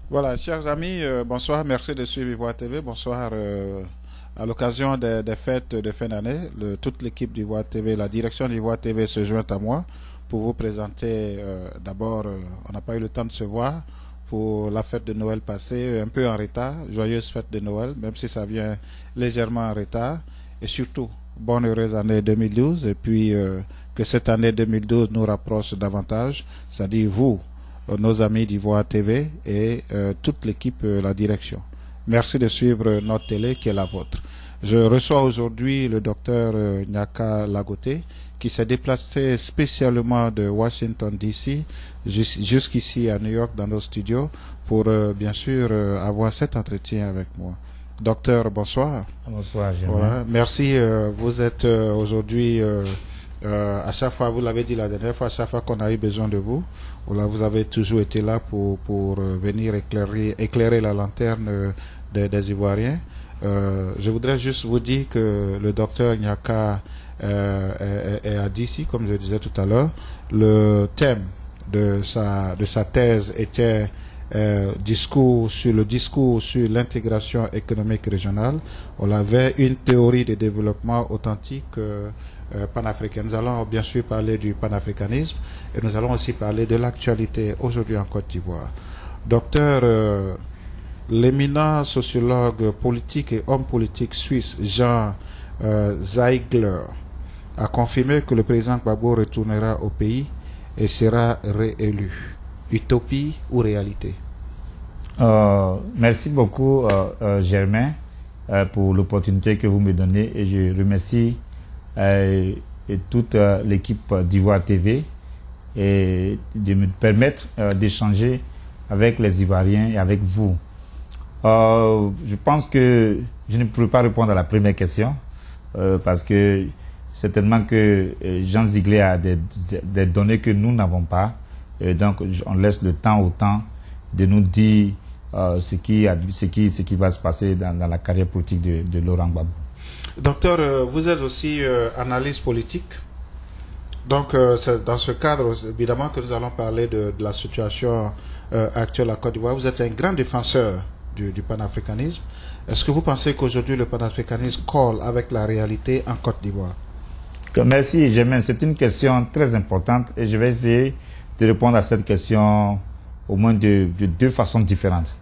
Voilà, chers amis, bonsoir, merci de suivre Ivoire TV. Bonsoir. À l'occasion des fêtes de fin d'année, toute l'équipe d'Ivoire TV, la direction d'Ivoire TV se joint à moi pour vous présenter. D'abord, on n'a pas eu le temps de se voir pour la fête de Noël passée, un peu en retard. Joyeuse fête de Noël, même si ça vient légèrement en retard. Et surtout, bonne heureuse année 2012. Et puis, que cette année 2012 nous rapproche davantage, c'est-à-dire vous, nos amis d'Ivoire TV et toute l'équipe, la direction. Merci de suivre notre télé qui est la vôtre. Je reçois aujourd'hui le docteur Nyaka Lagoté qui s'est déplacé spécialement de Washington DC jusqu'ici à New York dans nos studios pour bien sûr avoir cet entretien avec moi. Docteur, bonsoir. Bonsoir, Germain. Voilà. Merci. Vous êtes aujourd'hui à chaque fois, vous l'avez dit la dernière fois, à chaque fois qu'on a eu besoin de vous, voilà, vous avez toujours été là pour venir éclairer la lanterne des Ivoiriens. Je voudrais juste vous dire que le docteur Nyaka est à DC, comme je disais tout à l'heure. Le thème de sa thèse était le discours sur l'intégration économique régionale. On avait une théorie de développement authentique panafricaine. Nous allons bien sûr parler du panafricanisme et nous allons aussi parler de l'actualité aujourd'hui en Côte d'Ivoire. Docteur, l'éminent sociologue politique et homme politique suisse Jean Zeigler a confirmé que le président Gbagbo retournera au pays et sera réélu. Utopie ou réalité? Merci beaucoup, Germain, pour l'opportunité que vous me donnez et je remercie et toute l'équipe d'Ivoire TV et de me permettre d'échanger avec les Ivoiriens et avec vous. Je pense que je ne pourrais pas répondre à la première question parce que certainement que Jean Ziegler a des données que nous n'avons pas. Et donc, on laisse le temps au temps de nous dire ce qui va se passer dans la carrière politique de Laurent Gbagbo. Docteur, vous êtes aussi analyste politique. Donc, c'est dans ce cadre, évidemment, que nous allons parler de la situation actuelle à Côte d'Ivoire. Vous êtes un grand défenseur du panafricanisme. Est-ce que vous pensez qu'aujourd'hui, le panafricanisme colle avec la réalité en Côte d'Ivoire? Merci, Germain. C'est une question très importante et je vais essayer de répondre à cette question au moins de deux façons différentes.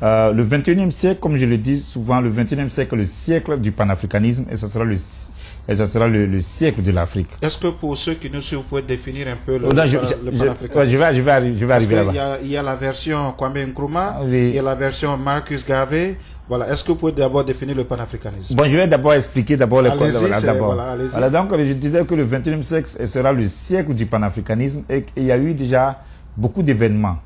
Le 21e siècle, comme je le dis souvent, le 21e siècle est le siècle du panafricanisme et ça sera le siècle de l'Afrique. Est-ce que pour ceux qui nous suivent, vous pouvez définir un peu le panafricanisme? Je vais arriver là-bas. Il y a la version Kwame Nkrumah, oui. Il y a la version Marcus Garvey. Voilà. Est-ce que vous pouvez d'abord définir le panafricanisme? Bon, je vais d'abord expliquer d'abord les causes. Voilà, donc, je disais que le 21e siècle sera le siècle du panafricanisme et il y a eu déjà beaucoup d'événements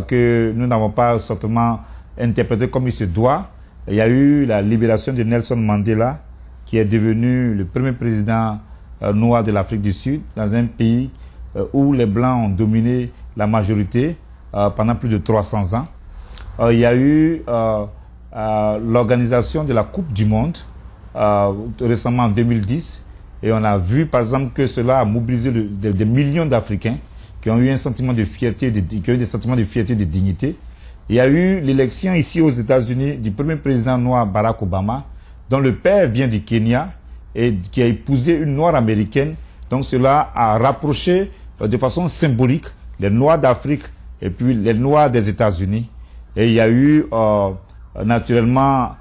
que nous n'avons pas certainement interprétés comme il se doit. Il y a eu la libération de Nelson Mandela, qui est devenu le premier président noir de l'Afrique du Sud, dans un pays où les Blancs ont dominé la majorité pendant plus de 300 ans. Il y a eu l'organisation de la Coupe du Monde récemment en 2010 et on a vu par exemple que cela a mobilisé des millions d'Africains qui ont eu un sentiment de fierté, qui ont eu des sentiments de fierté et de dignité. Il y a eu l'élection ici aux États-Unis du premier président noir Barack Obama, dont le père vient du Kenya et qui a épousé une noire américaine. Donc cela a rapproché de façon symbolique les Noirs d'Afrique et puis les Noirs des États-Unis. Et il y a eu naturellement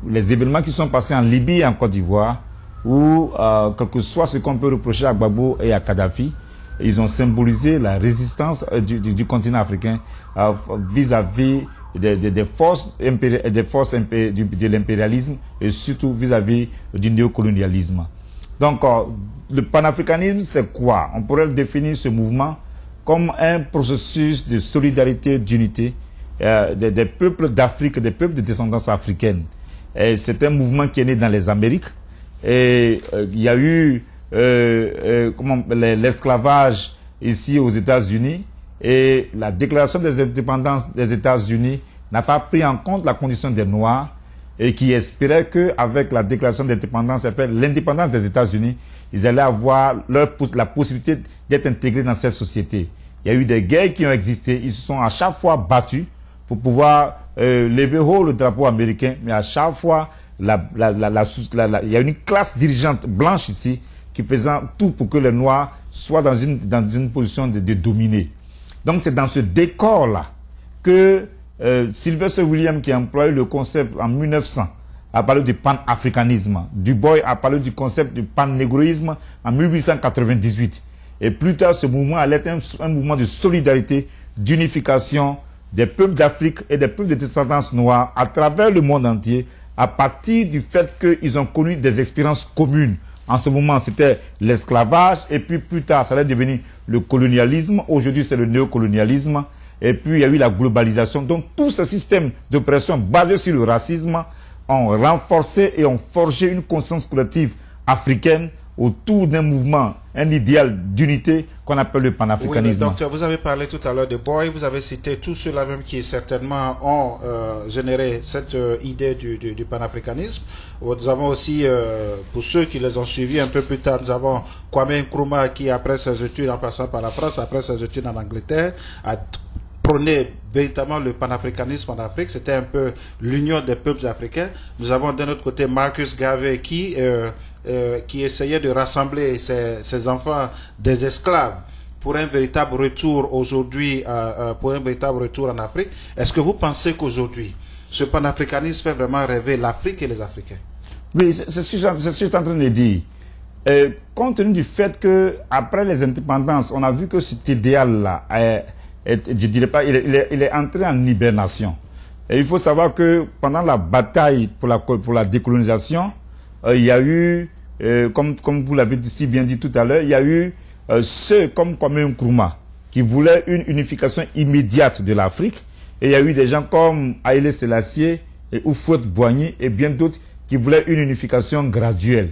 les événements qui sont passés en Libye et en Côte d'Ivoire, où quel que soit ce qu'on peut reprocher à Gbagbo et à Kadhafi, ils ont symbolisé la résistance du continent africain vis-à-vis des forces de l'impérialisme et surtout vis-à-vis du néocolonialisme. Donc, le panafricanisme, c'est quoi? On pourrait définir ce mouvement comme un processus de solidarité, d'unité des peuples d'Afrique, des peuples de descendance africaine. C'est un mouvement qui est né dans les Amériques et il y a eu l'esclavage ici aux États-Unis et la déclaration des indépendances des États-Unis n'a pas pris en compte la condition des Noirs et qui espéraient qu'avec la déclaration d'indépendance et l'indépendance des États-Unis, ils allaient avoir la possibilité d'être intégrés dans cette société. Il y a eu des guerres qui ont existé, ils se sont à chaque fois battus pour pouvoir lever haut le drapeau américain. Mais à chaque fois, il y a une classe dirigeante blanche ici qui faisant tout pour que les Noirs soient dans une position de dominer. Donc c'est dans ce décor-là que Sylvester Williams, qui a employé le concept en 1900, a parlé du pan-africanisme. Du Bois a parlé du concept du pan-négroïsme en 1898. Et plus tard, ce mouvement allait être un mouvement de solidarité, d'unification des peuples d'Afrique et des peuples de descendance noire à travers le monde entier, à partir du fait qu'ils ont connu des expériences communes. En ce moment, c'était l'esclavage, et puis plus tard, ça allait devenir le colonialisme. Aujourd'hui, c'est le néocolonialisme. Et puis, il y a eu la globalisation. Donc, tout ce système d'oppression basé sur le racisme ont renforcé et ont forgé une conscience collective africaine autour d'un mouvement, un idéal d'unité qu'on appelle le panafricanisme. Oui, docteur, vous avez parlé tout à l'heure de Boy, vous avez cité tous ceux-là même qui certainement ont généré cette idée du panafricanisme. Nous avons aussi, pour ceux qui les ont suivis un peu plus tard, nous avons Kwame Nkrumah qui, après ses études en passant par la France, après ses études en Angleterre, a prôné véritablement le panafricanisme en Afrique. C'était un peu l'union des peuples africains. Nous avons d'un autre côté Marcus Garvey qui essayait de rassembler ses enfants des esclaves pour un véritable retour aujourd'hui, pour un véritable retour en Afrique. Est-ce que vous pensez qu'aujourd'hui, ce panafricanisme fait vraiment rêver l'Afrique et les Africains? Oui, c'est ce que je suis en train de dire. Compte tenu du fait que après les indépendances, on a vu que cet idéal-là, je dirais pas, il est entré en hibernation. Et il faut savoir que pendant la bataille pour la décolonisation, il y a eu, comme vous l'avez si bien dit tout à l'heure, il y a eu ceux comme Kwame Nkrumah qui voulaient une unification immédiate de l'Afrique. Et il y a eu des gens comme Haïlé Sélassié et Houphouët-Boigny et bien d'autres qui voulaient une unification graduelle.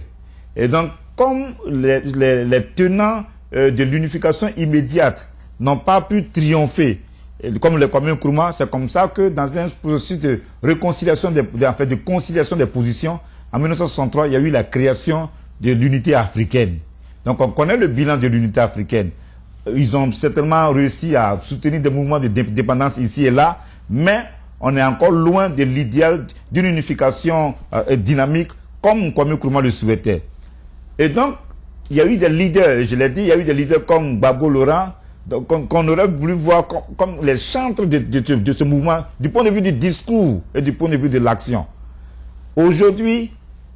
Et donc, comme les tenants de l'unification immédiate n'ont pas pu triompher, comme le Kwame Nkrumah, c'est comme ça que dans un processus de réconciliation, de conciliation des positions, en 1963, il y a eu la création de l'unité africaine. Donc on connaît le bilan de l'unité africaine. Ils ont certainement réussi à soutenir des mouvements de dépendance ici et là, mais on est encore loin de l'idéal d'une unification dynamique comme Kwame Nkrumah le souhaitait. Et donc, il y a eu des leaders, je l'ai dit, il y a eu des leaders comme Gbagbo Laurent, qu'on aurait voulu voir comme les chantres de ce mouvement, du point de vue du discours et du point de vue de l'action. Aujourd'hui,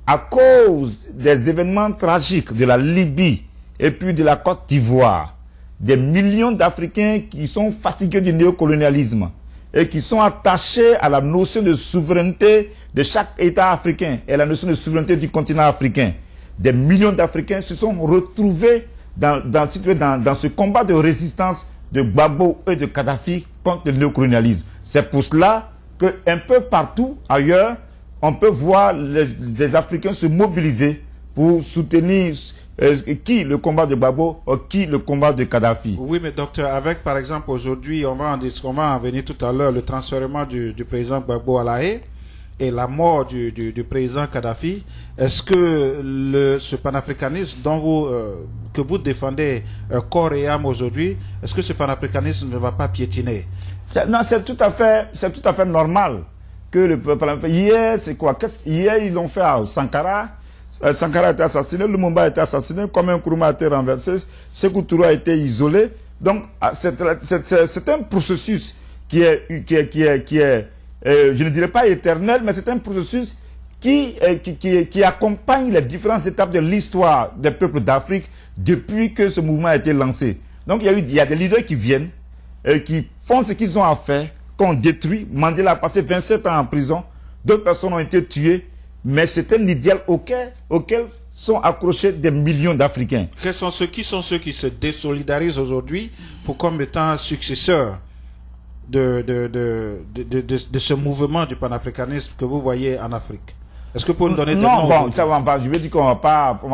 à cause des événements tragiques de la Libye et puis de la Côte d'Ivoire, des millions d'Africains qui sont fatigués du néocolonialisme et qui sont attachés à la notion de souveraineté de chaque État africain et à la notion de souveraineté du continent africain. Des millions d'Africains se sont retrouvés dans ce combat de résistance de Gbagbo et de Kadhafi contre le néocolonialisme. C'est pour cela qu'un peu partout ailleurs, on peut voir les Africains se mobiliser pour soutenir qui le combat de Gbagbo ou qui le combat de Kadhafi. Oui, mais docteur, avec par exemple aujourd'hui, on va en venir tout à l'heure, le transfèrement du président Gbagbo à La Haye et la mort du président Kadhafi, est-ce que ce panafricanisme que vous défendez corps et âme aujourd'hui, est-ce que ce panafricanisme ne va pas piétiner? Non, c'est tout à fait normal que le peuple. Hier, c'est quoi? Hier, ils l'ont fait à Sankara. Sankara a été assassiné, Lumumba a été assassiné, Kwame Nkrumah a été renversé, Sékou Touré a été isolé. Donc, c'est un processus qui est, je ne dirais pas éternel, mais c'est un processus qui accompagne les différentes étapes de l'histoire des peuples d'Afrique depuis que ce mouvement a été lancé. Donc, il y a des leaders qui viennent, qui font ce qu'ils ont à faire, qu'on détruit. Mandela a passé 27 ans en prison, d'autres personnes ont été tuées, mais c'est un idéal auquel sont accrochés des millions d'Africains. Qui sont ceux qui se désolidarisent aujourd'hui comme étant successeurs de ce mouvement du panafricanisme que vous voyez en Afrique? Est-ce que pour nous donner des noms? Non, bon, je veux dire qu'on va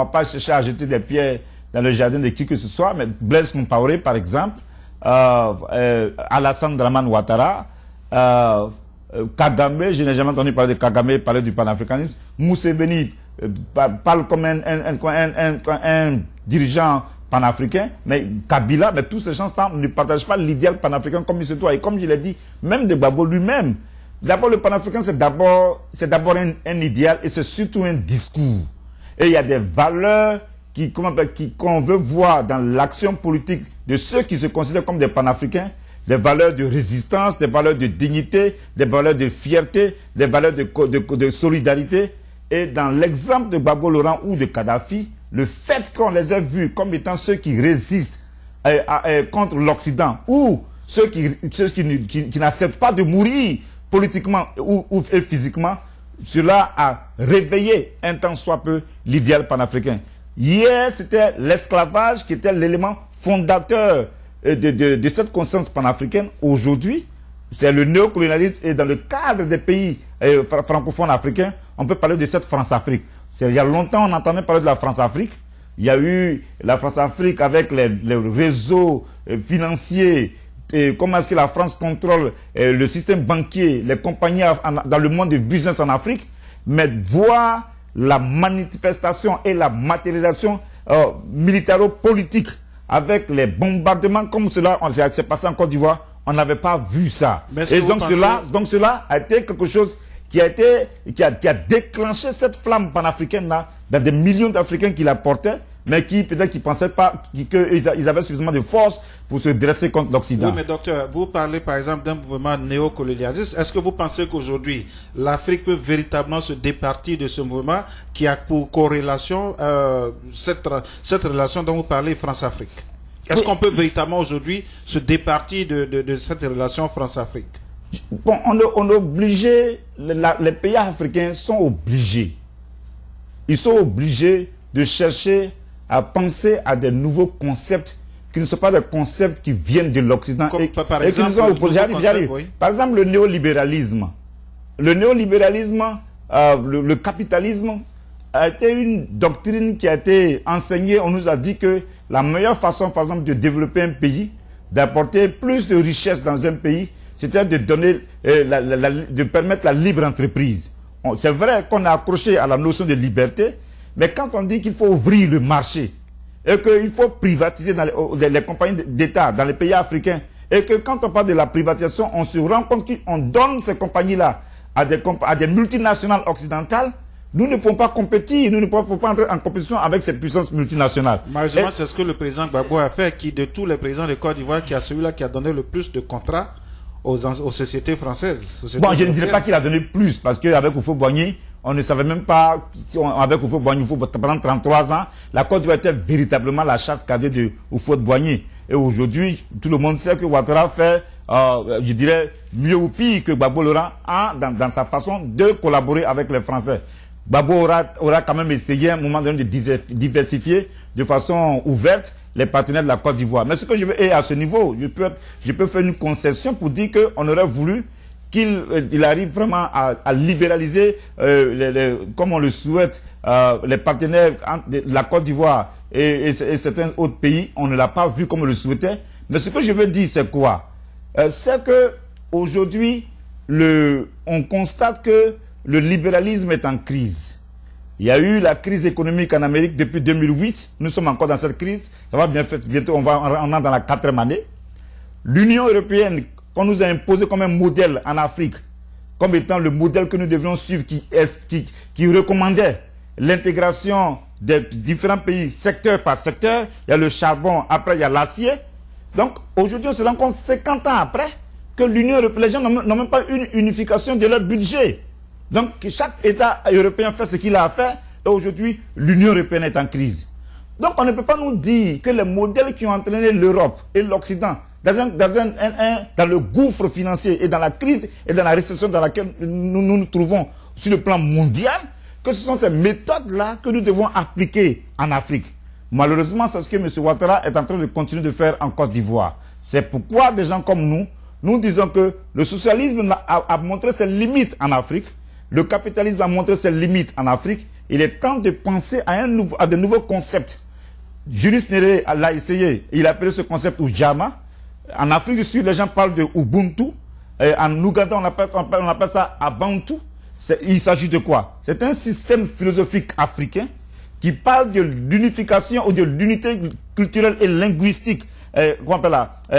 pas chercher à jeter des pierres dans le jardin de qui que ce soit, mais Blaise Compaoré, par exemple, Alassane Dramane Ouattara, Kagame, je n'ai jamais entendu parler de Kagame, parler du panafricanisme. Museveni parle comme un dirigeant panafricain, mais Kabila, mais tous ces gens-là ne partagent pas l'idéal panafricain comme il se doit. Et comme je l'ai dit, même de Gbagbo lui-même, d'abord le panafricain c'est d'abord un idéal et c'est surtout un discours. Et il y a des valeurs qu'on veut voir dans l'action politique de ceux qui se considèrent comme des panafricains, des valeurs de résistance, des valeurs de dignité, des valeurs de fierté, des valeurs de solidarité. Et dans l'exemple de Gbagbo Laurent ou de Kadhafi, le fait qu'on les ait vus comme étant ceux qui résistent contre l'Occident ou ceux qui n'acceptent pas de mourir politiquement et physiquement, cela a réveillé un tant soit peu l'idéal panafricain. Hier, c'était l'esclavage qui était l'élément fondateur de cette conscience panafricaine. Aujourd'hui, c'est le néocolonialisme et dans le cadre des pays francophones africains, on peut parler de cette France-Afrique. Il y a longtemps, on entendait parler de la France-Afrique. Il y a eu la France-Afrique avec les réseaux financiers. Et comment est-ce que la France contrôle le système banquier, les compagnies dans le monde du business en Afrique. Mais voir la manifestation et la matérialisation militaro-politique avec les bombardements comme cela, s'est passé en Côte d'Ivoire, on n'avait pas vu ça. Et donc cela a été quelque chose qui a déclenché cette flamme panafricaine-là dans des millions d'Africains qui la portaient, mais qui peut-être qui pensaient pas qu'ils avaient suffisamment de force pour se dresser contre l'Occident. Oui, mais docteur, vous parlez par exemple d'un mouvement néocolonialiste. Est-ce que vous pensez qu'aujourd'hui, l'Afrique peut véritablement se départir de ce mouvement qui a pour corrélation cette relation dont vous parlez, France-Afrique? Est-ce qu'on peut véritablement aujourd'hui se départir de cette relation France-Afrique? Bon, on est obligé, les pays africains sont obligés. Ils sont obligés de chercher à penser à des nouveaux concepts qui ne sont pas des concepts qui viennent de l'Occident et qui nous ont opposés. Oui. Par exemple, le néolibéralisme. Le néolibéralisme, le capitalisme a été une doctrine qui a été enseignée. On nous a dit que la meilleure façon, par exemple, de développer un pays, d'apporter plus de richesse dans un pays, c'était de donner, de permettre la libre entreprise. C'est vrai qu'on a accroché à la notion de liberté, mais quand on dit qu'il faut ouvrir le marché et qu'il faut privatiser dans les compagnies d'État dans les pays africains, et que quand on parle de la privatisation, on se rend compte qu'on donne ces compagnies-là à des multinationales occidentales, nous ne pouvons pas compétir, nous ne pouvons pas entrer en compétition avec ces puissances multinationales. Malheureusement, c'est ce que le président Gbagbo a fait, qui de tous les présidents de Côte d'Ivoire, qui a celui-là qui a donné le plus de contrats aux sociétés françaises. Bon, je ne dirais pas qu'il a donné plus, parce qu'avec Houphouët-Boigny, on ne savait même pas, avec Houphouët-Boigny, pendant 33 ans, la Côte d'Ivoire était véritablement la chasse cadet de Houphouët-Boigny. Et aujourd'hui, tout le monde sait que Ouattara fait, je dirais, mieux ou pire que Gbagbo Laurent dans sa façon de collaborer avec les Français. Gbagbo aura quand même essayé à un moment donné de diversifier de façon ouverte les partenaires de la Côte d'Ivoire. Mais ce que je veux, et à ce niveau, je peux faire une concession pour dire qu'on aurait voulu qu'il arrive vraiment à libéraliser, comme on le souhaite, les partenaires de la Côte d'Ivoire et certains autres pays. On ne l'a pas vu comme on le souhaitait. Mais ce que je veux dire, c'est quoi? C'est que aujourd'hui, on constate que le libéralisme est en crise. Il y a eu la crise économique en Amérique depuis 2008. Nous sommes encore dans cette crise. Ça va bien faire. Bientôt, on entre dans la 4e année. L'Union européenne, qu'on nous a imposé comme un modèle en Afrique, comme étant le modèle que nous devrions suivre, qui recommandait l'intégration des différents pays, secteur par secteur. Il y a le charbon, après il y a l'acier. Donc, aujourd'hui, on se rend compte, 50 ans après, que l'Union européenne, les gens n'ont même pas une unification de leur budget. Donc, chaque État européen fait ce qu'il a à faire, et aujourd'hui, l'Union européenne est en crise. Donc, on ne peut pas nous dire que les modèles qui ont entraîné l'Europe et l'Occident dans le gouffre financier et dans la crise et dans la récession dans laquelle nous nous trouvons sur le plan mondial, que ce sont ces méthodes-là que nous devons appliquer en Afrique. Malheureusement, c'est ce que M. Ouattara est en train de continuer de faire en Côte d'Ivoire. C'est pourquoi des gens comme nous disons que le socialisme a montré ses limites en Afrique. Le capitalisme a montré ses limites en Afrique. Il est temps de penser à de nouveaux concepts. Julius Nyerere l'a essayé. Il a appelé ce concept Ujamaa. En Afrique du Sud, les gens parlent de Ubuntu. En Ouganda, on appelle ça Abantu. Il s'agit de quoi? C'est un système philosophique africain qui parle de l'unification ou de l'unité culturelle et linguistique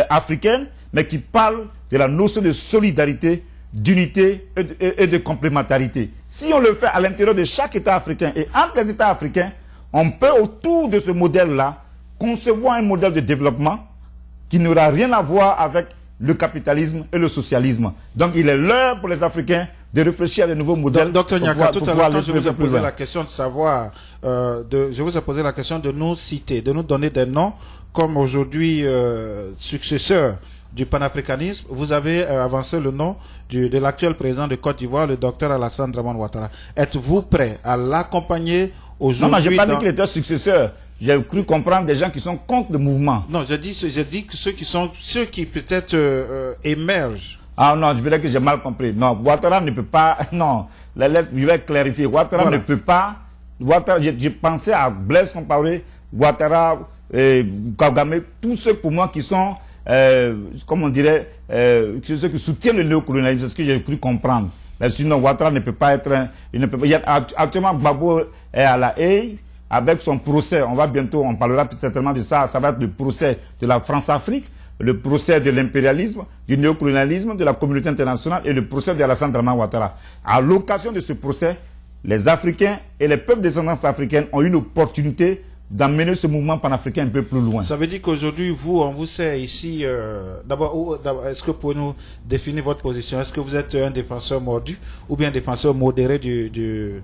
africaine, mais qui parle de la notion de solidarité, d'unité et de complémentarité. Si on le fait à l'intérieur de chaque État africain et entre les États africains, on peut autour de ce modèle-là concevoir un modèle de développement qui n'aura rien à voir avec le capitalisme et le socialisme. Donc il est l'heure pour les Africains de réfléchir à de nouveaux modèles. Docteur Nyaka, tout à l'heure, quand je vous ai posé la question de savoir, je vous ai posé la question de nous citer, de nous donner des noms comme aujourd'hui successeurs du panafricanisme. Vous avez avancé le nom de l'actuel président de Côte d'Ivoire, le docteur Alassane Dramane Ouattara. Êtes-vous prêt à l'accompagner aujourd'hui? Non, je n'ai pas dit qu'il était successeur. J'ai cru comprendre des gens qui sont contre le mouvement. Non, j'ai dit que ceux qui peut-être émergent. Ah non, je dirais que j'ai mal compris. Non, Ouattara ne peut pas. Non, la lettre, je vais clarifier. Ouattara ne peut pas. Ouattara, j'ai pensé à Blaise Compaoré, Ouattara, Kagame, tous ceux pour moi qui sont, comment on dirait, ceux qui soutiennent le néocolonialisme, c'est ce que j'ai cru comprendre. Mais sinon, Ouattara ne peut pas être. Il ne peut pas. Actuellement, Gbagbo est à la Haye. Avec son procès, on parlera certainement de ça, ça va être le procès de la France-Afrique, le procès de l'impérialisme, du néocolonialisme, de la communauté internationale et le procès d'Alassane Dramane Ouattara. À l'occasion de ce procès, les Africains et les peuples des descendants africaines ont eu une opportunité d'amener ce mouvement panafricain un peu plus loin. Ça veut dire qu'aujourd'hui, on vous sait ici, d'abord, est-ce que vous pouvez nous définir votre position? Est-ce que vous êtes un défenseur mordu ou bien un défenseur modéré du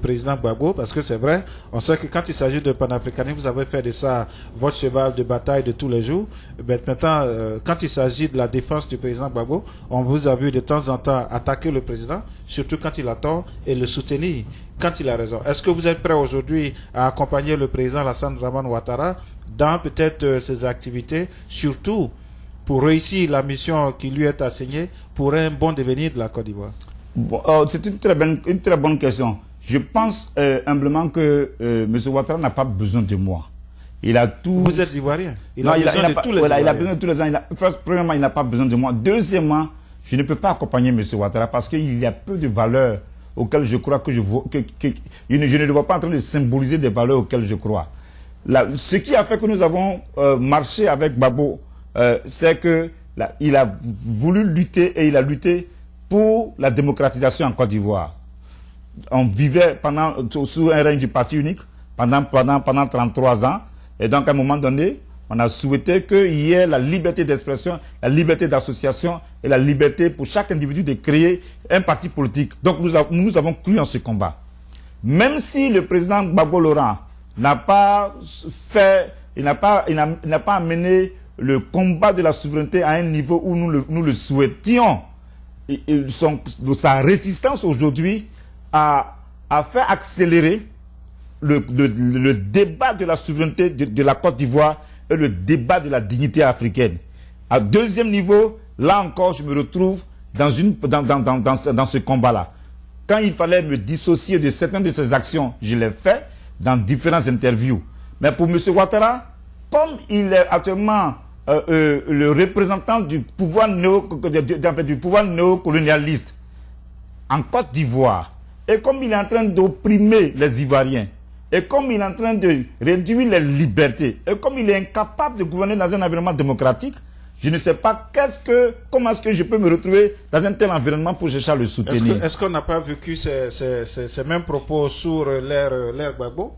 président Gbagbo? Parce que c'est vrai, on sait que quand il s'agit de panafricanisme, vous avez fait de ça votre cheval de bataille de tous les jours. Mais maintenant, quand il s'agit de la défense du président Gbagbo, on vous a vu de temps en temps attaquer le président, surtout quand il a tort, et le soutenir quand il a raison. Est-ce que vous êtes prêt aujourd'hui à accompagner le président Alassane Dramane Ouattara dans peut-être ses activités, surtout pour réussir la mission qui lui est assignée pour un bon devenir de la Côte d'Ivoire? Bon, c'est une très bonne question. Je pense humblement que M. Ouattara n'a pas besoin de moi. Il a tout. Vous êtes Ivoirien. Il a besoin de tous les Ivoiriens. Il a besoin de tous les gens. Premièrement, il n'a pas besoin de moi. Deuxièmement, je ne peux pas accompagner M. Ouattara parce qu'il y a peu de valeurs auxquelles je crois je ne le vois pas en train de symboliser des valeurs auxquelles je crois. Ce qui a fait que nous avons marché avec Gbagbo, c'est que il a voulu lutter et il a lutté pour la démocratisation en Côte d'Ivoire. On vivait sous un règne du parti unique pendant 33 ans. Et donc, à un moment donné, on a souhaité qu'il y ait la liberté d'expression, la liberté d'association et la liberté pour chaque individu de créer un parti politique. Donc, nous avons cru en ce combat. Même si le président Gbagbo Laurent n'a pas amené le combat de la souveraineté à un niveau où nous le souhaitions, sa résistance aujourd'hui a fait accélérer le débat de la souveraineté de la Côte d'Ivoire et le débat de la dignité africaine. À deuxième niveau, là encore, je me retrouve dans ce combat-là. Quand il fallait me dissocier de certaines de ces actions, je l'ai fait dans différentes interviews. Mais pour M. Ouattara, comme il est actuellement le représentant du pouvoir néocolonialiste en Côte d'Ivoire, et comme il est en train d'opprimer les Ivoiriens, et comme il est en train de réduire les libertés, et comme il est incapable de gouverner dans un environnement démocratique, je ne sais pas comment est-ce que je peux me retrouver dans un tel environnement pour chercher à le soutenir. Est-ce qu'on n'a pas vécu ces mêmes propos sur l'ère Gbagbo?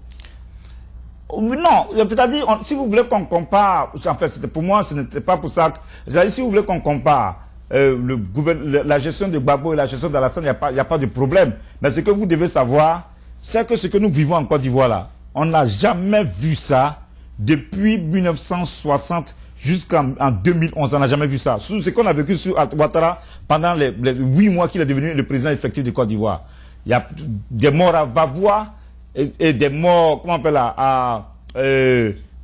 Non, c'est-à-dire, si vous voulez qu'on compare, en fait, pour moi, ce n'était pas pour ça. C'est-à-dire, si vous voulez qu'on compare la gestion de Gbagbo et la gestion d'Alassane, il n'y a pas de problème. Mais ce que vous devez savoir, c'est que ce que nous vivons en Côte d'Ivoire là, on n'a jamais vu ça depuis 1960 jusqu'en 2011. On n'a jamais vu ça. Ce qu'on a vécu sur Ouattara pendant les 8 mois qu'il est devenu le président effectif de Côte d'Ivoire. Il y a des morts à Vavois et des morts, comment on appelle là,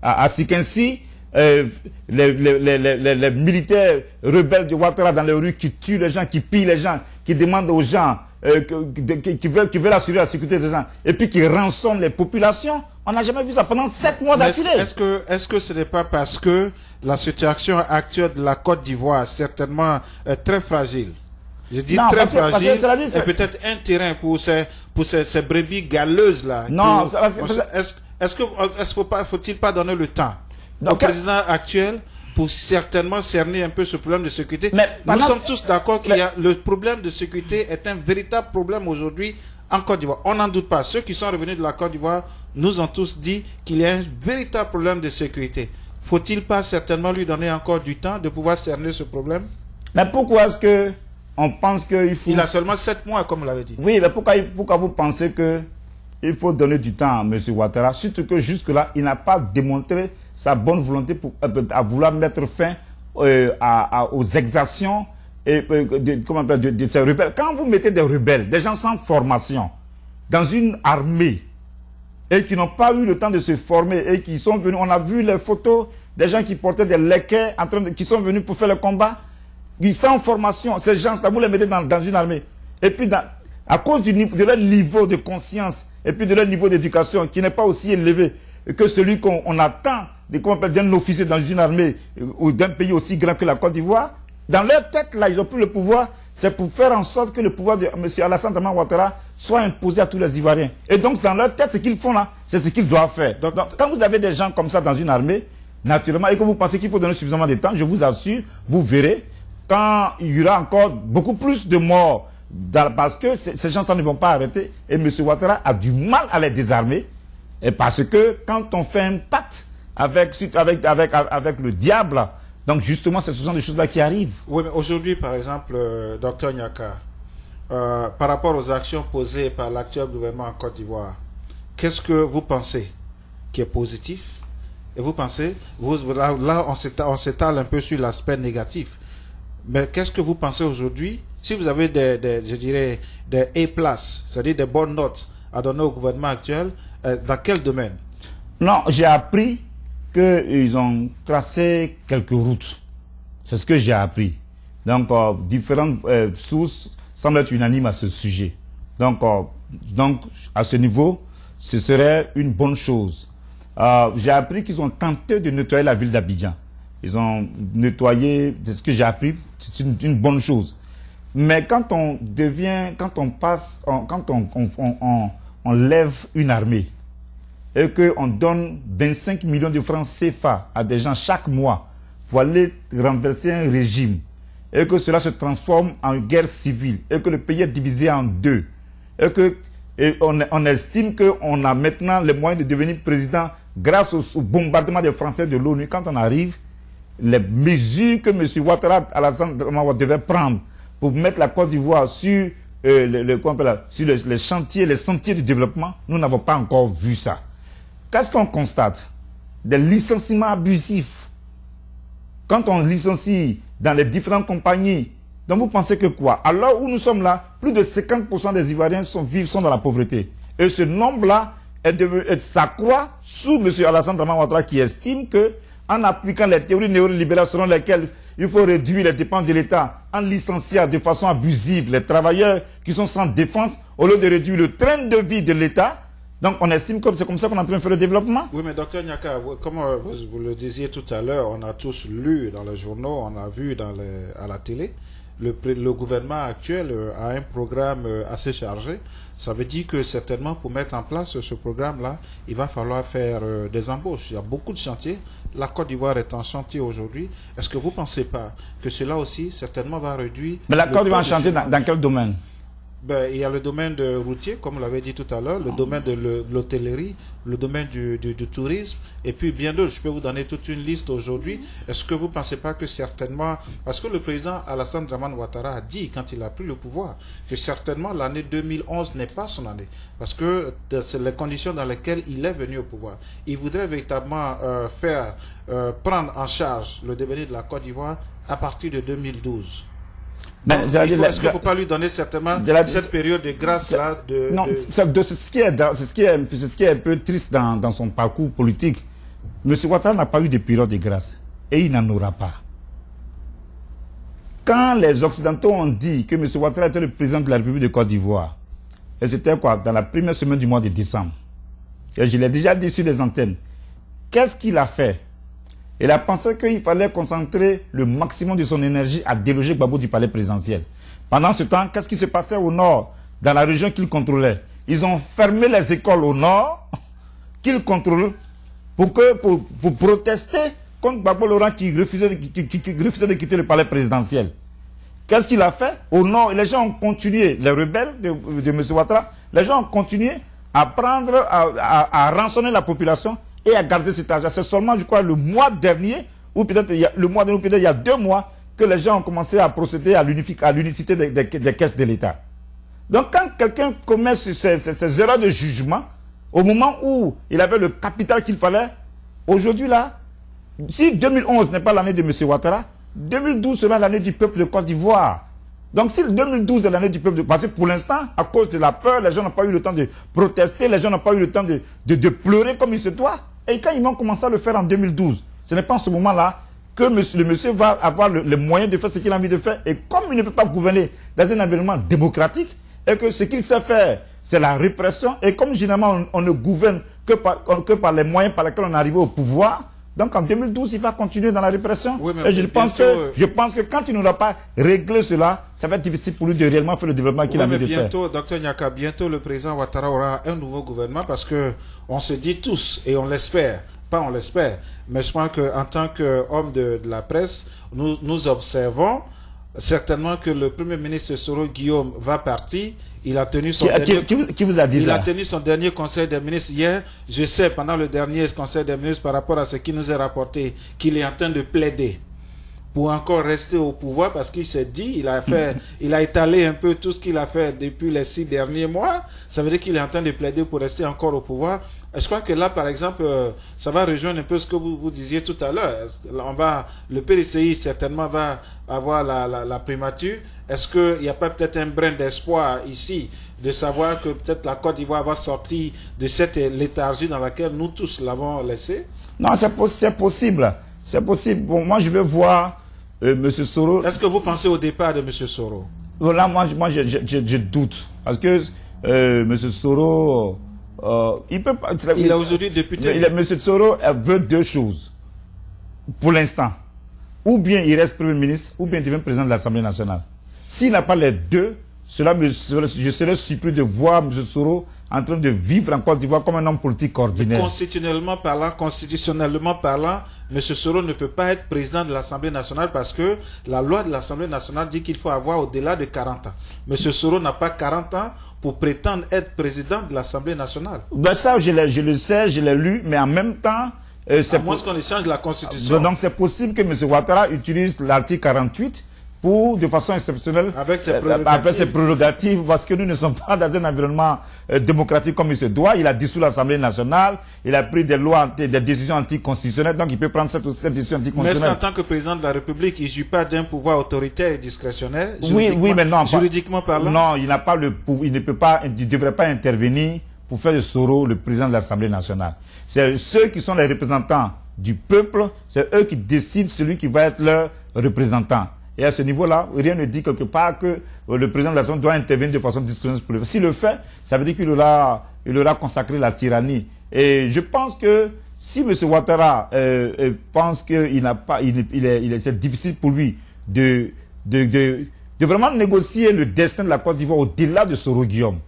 à Sikensi. Les militaires rebelles de Ouattara dans les rues qui tuent les gens, qui pillent les gens, qui demandent aux gens, qui veulent assurer la sécurité des gens, et puis qui rançonnent les populations. On n'a jamais vu ça pendant 7 mois d'affilée. Est-ce que ce n'est pas parce que la situation actuelle de la Côte d'Ivoire certainement est très fragile? Je dis très fragile, et peut-être un terrain pour ces brebis galeuses-là. Non, faut-il pas donner le temps au président actuel pour certainement cerner un peu ce problème de sécurité? Nous sommes tous d'accord qu'il y a le problème de sécurité est un véritable problème aujourd'hui en Côte d'Ivoire. On n'en doute pas. Ceux qui sont revenus de la Côte d'Ivoire nous ont tous dit qu'il y a un véritable problème de sécurité. Faut-il pas certainement lui donner encore du temps de pouvoir cerner ce problème? Mais pourquoi est-ce que on pense qu'il faut... Il a seulement 7 mois, comme vous l'avez dit. Oui, mais pourquoi vous pensez qu'il faut donner du temps à M. Ouattara, surtout que jusque-là, il n'a pas démontré sa bonne volonté à vouloir mettre fin aux exactions de ces rebelles. Quand vous mettez des rebelles, des gens sans formation, dans une armée, et qui n'ont pas eu le temps de se former, et qui sont venus, on a vu les photos des gens qui portaient des léquets, qui sont venus pour faire le combat, ils sont en formation, ces gens-là, vous les mettez dans une armée. Et puis, à cause de leur niveau de conscience, et puis de leur niveau d'éducation, qui n'est pas aussi élevé que celui qu'on attend d'un officier dans une armée, ou d'un pays aussi grand que la Côte d'Ivoire, dans leur tête, là, ils ont pris le pouvoir, c'est pour faire en sorte que le pouvoir de M. Alassane Dramane Ouattara soit imposé à tous les Ivoiriens. Et donc, dans leur tête, ce qu'ils font là, c'est ce qu'ils doivent faire. Donc, quand vous avez des gens comme ça dans une armée, naturellement, et que vous pensez qu'il faut donner suffisamment de temps, je vous assure, vous verrez, quand il y aura encore beaucoup plus de morts, parce que ces gens-là ne vont pas arrêter, et M. Ouattara a du mal à les désarmer, et parce que quand on fait un pacte avec le diable, donc justement, ce sont des choses-là qui arrivent. Oui, mais aujourd'hui, par exemple, Dr Nyaka, par rapport aux actions posées par l'actuel gouvernement en Côte d'Ivoire, qu'est-ce que vous pensez qui est positif? Et vous pensez, là on s'étale un peu sur l'aspect négatif, mais qu'est-ce que vous pensez aujourd'hui, si vous avez je dirais, des A+, c'est-à-dire des bonnes notes à donner au gouvernement actuel, dans quel domaine? Non, j'ai appris qu'ils ont tracé quelques routes. C'est ce que j'ai appris. Donc, différentes sources semblent être unanimes à ce sujet. Donc, à ce niveau, ce serait une bonne chose. J'ai appris qu'ils ont tenté de nettoyer la ville d'Abidjan. Ils ont nettoyé, c'est ce que j'ai appris, c'est une bonne chose. Mais quand on lève une armée, et qu'on donne 25 millions de francs CFA à des gens chaque mois pour aller renverser un régime, et que cela se transforme en guerre civile, et que le pays est divisé en deux, et on estime qu'on a maintenant les moyens de devenir président grâce au bombardement des Français de l'ONU. Quand on arrive, les mesures que M. Ouattara Alassane devait prendre pour mettre la Côte d'Ivoire sur les chantiers, les sentiers du développement, nous n'avons pas encore vu ça. Qu'est-ce qu'on constate? Des licenciements abusifs. Quand on licencie dans les différentes compagnies, donc vous pensez que quoi? Alors où nous sommes là, plus de 50% des Ivoiriens sont dans la pauvreté. Et ce nombre-là s'accroît sous M. Alassane Dramane Ouattara qui estime que, en appliquant les théories néolibérales selon lesquelles il faut réduire les dépenses de l'État en licenciant de façon abusive les travailleurs qui sont sans défense, au lieu de réduire le train de vie de l'État. Donc, on estime que c'est comme ça qu'on est en train de faire le développement. Oui, mais Dr Nyaka, comme vous le disiez tout à l'heure, on a tous lu dans les journaux, on a vu à la télé, le gouvernement actuel a un programme assez chargé. Ça veut dire que certainement, pour mettre en place ce programme-là, il va falloir faire des embauches. Il y a beaucoup de chantiers. La Côte d'Ivoire est en chantier aujourd'hui. Est-ce que vous ne pensez pas que cela aussi, certainement, va réduire... Mais la Côte d'Ivoire est en chantier dans quel domaine? Il y a le domaine de routier, comme vous l'avez dit tout à l'heure, le domaine de l'hôtellerie, le domaine du tourisme, et puis bien d'autres. Je peux vous donner toute une liste aujourd'hui. Est-ce que vous ne pensez pas que certainement, parce que le président Alassane Dramane Ouattara a dit, quand il a pris le pouvoir, que certainement l'année 2011 n'est pas son année, parce que c'est les conditions dans lesquelles il est venu au pouvoir. Il voudrait véritablement prendre en charge le devenir de la Côte d'Ivoire à partir de 2012. Est-ce qu'il ne faut pas lui donner certainement cette période de grâce-là Non, c'est ce qui est un peu triste dans son parcours politique. M. Ouattara n'a pas eu de période de grâce. Et il n'en aura pas. Quand les Occidentaux ont dit que M. Ouattara était le président de la République de Côte d'Ivoire, et c'était quoi? Dans la première semaine du mois de décembre. Et je l'ai déjà dit sur les antennes. Qu'est-ce qu'il a fait? Il a pensé qu'il fallait concentrer le maximum de son énergie à déloger Gbagbo du palais présidentiel. Pendant ce temps, qu'est-ce qui se passait au nord, dans la région qu'il contrôlait? ils ont fermé les écoles au nord qu'ils contrôlent pour protester contre Gbagbo Laurent qui refusait de quitter le palais présidentiel. Qu'est-ce qu'il a fait? Au nord, les gens ont continué, les rebelles de M. Ouattara, les gens ont continué à prendre, à rançonner la population et à garder cet argent. C'est seulement, je crois, le mois dernier, ou peut-être il y a 2 mois, que les gens ont commencé à procéder à l'unicité des caisses de l'État. Donc quand quelqu'un commet ces erreurs de jugement, au moment où il avait le capital qu'il fallait, aujourd'hui là, si 2011 n'est pas l'année de M. Ouattara, 2012 sera l'année du peuple de Côte d'Ivoire. Donc si 2012 est l'année du peuple de... Parce que pour l'instant, à cause de la peur, les gens n'ont pas eu le temps de protester, les gens n'ont pas eu le temps de pleurer comme il se doit. Et quand ils vont commencer à le faire en 2012, ce n'est pas en ce moment-là que le monsieur va avoir les moyens de faire ce qu'il a envie de faire. Et comme il ne peut pas gouverner dans un environnement démocratique, et que ce qu'il sait faire, c'est la répression, et comme généralement on ne gouverne que par les moyens par lesquels on est arrivé au pouvoir, donc en 2012, il va continuer dans la répression. Oui, et je pense que quand il n'aura pas réglé cela, ça va être difficile pour lui de réellement faire le développement qu'il a envie de faire. Bientôt, Dr Nyaka, bientôt le président Ouattara aura un nouveau gouvernement parce que on se dit tous, et on l'espère, pas on l'espère, mais je pense qu'en tant qu'homme de la presse, nous observons certainement que le Premier ministre Soro Guillaume va partir. Il a tenu son qui vous a dit ça? Il a tenu son dernier conseil des ministres hier. Je sais, pendant le dernier conseil des ministres, par rapport à ce qui nous est rapporté, qu'il est en train de plaider pour encore rester au pouvoir parce qu'il s'est dit, il a étalé un peu tout ce qu'il a fait depuis les 6 derniers mois. Ça veut dire qu'il est en train de plaider pour rester encore au pouvoir. Et je crois que là, par exemple, ça va rejoindre un peu ce que vous disiez tout à l'heure. Le PDCI certainement va avoir la primature. Est-ce qu'il n'y a pas peut-être un brin d'espoir ici de savoir que peut-être la Côte d'Ivoire va sortir de cette léthargie dans laquelle nous tous l'avons laissé? Non, c'est possible. C'est possible. Bon, moi, je vais voir M. Soro. Est-ce que vous pensez au départ de M. Soro? Là, moi, je doute. Parce que M. Soro, il peut pas... Il est aujourd'hui député. M. Soro veut 2 choses. Pour l'instant. Ou bien il reste Premier ministre, ou bien il devient président de l'Assemblée nationale. S'il n'a pas les 2, je serais surpris de voir M. Soro en train de vivre en Côte d'Ivoire comme un homme politique ordinaire. Constitutionnellement parlant, M. Soro ne peut pas être président de l'Assemblée nationale parce que la loi de l'Assemblée nationale dit qu'il faut avoir au-delà de 40 ans. M. Soro n'a pas 40 ans pour prétendre être président de l'Assemblée nationale. Ben ça, je le sais, je l'ai lu, mais en même temps... à moins qu'on échange la Constitution. Donc c'est possible que M. Ouattara utilise l'article 48 pour, de façon exceptionnelle, avec ses prérogatives, parce que nous ne sommes pas dans un environnement démocratique comme il se doit. Il a dissous l'Assemblée nationale, il a pris des décisions anticonstitutionnelles, donc il peut prendre cette décision anticonstitutionnelle. Mais est-ce qu'en tant que président de la République, il ne joue pas d'un pouvoir autoritaire et discrétionnaire? Oui, mais non. Juridiquement parlant? Non, il n'a pas le pouvoir, il ne devrait pas intervenir pour faire de Soro le président de l'Assemblée nationale. C'est ceux qui sont les représentants du peuple, c'est eux qui décident celui qui va être leur représentant. Et à ce niveau-là, rien ne dit quelque part que le président de l'Assemblée doit intervenir de façon discrétionnaire pour le faire. S'il le fait, ça veut dire qu'il aura consacré la tyrannie. Et je pense que si M. Ouattara pense qu'il n'a pas, c'est difficile pour lui de vraiment négocier le destin de la Côte d'Ivoire au-delà de Soro Guillaume.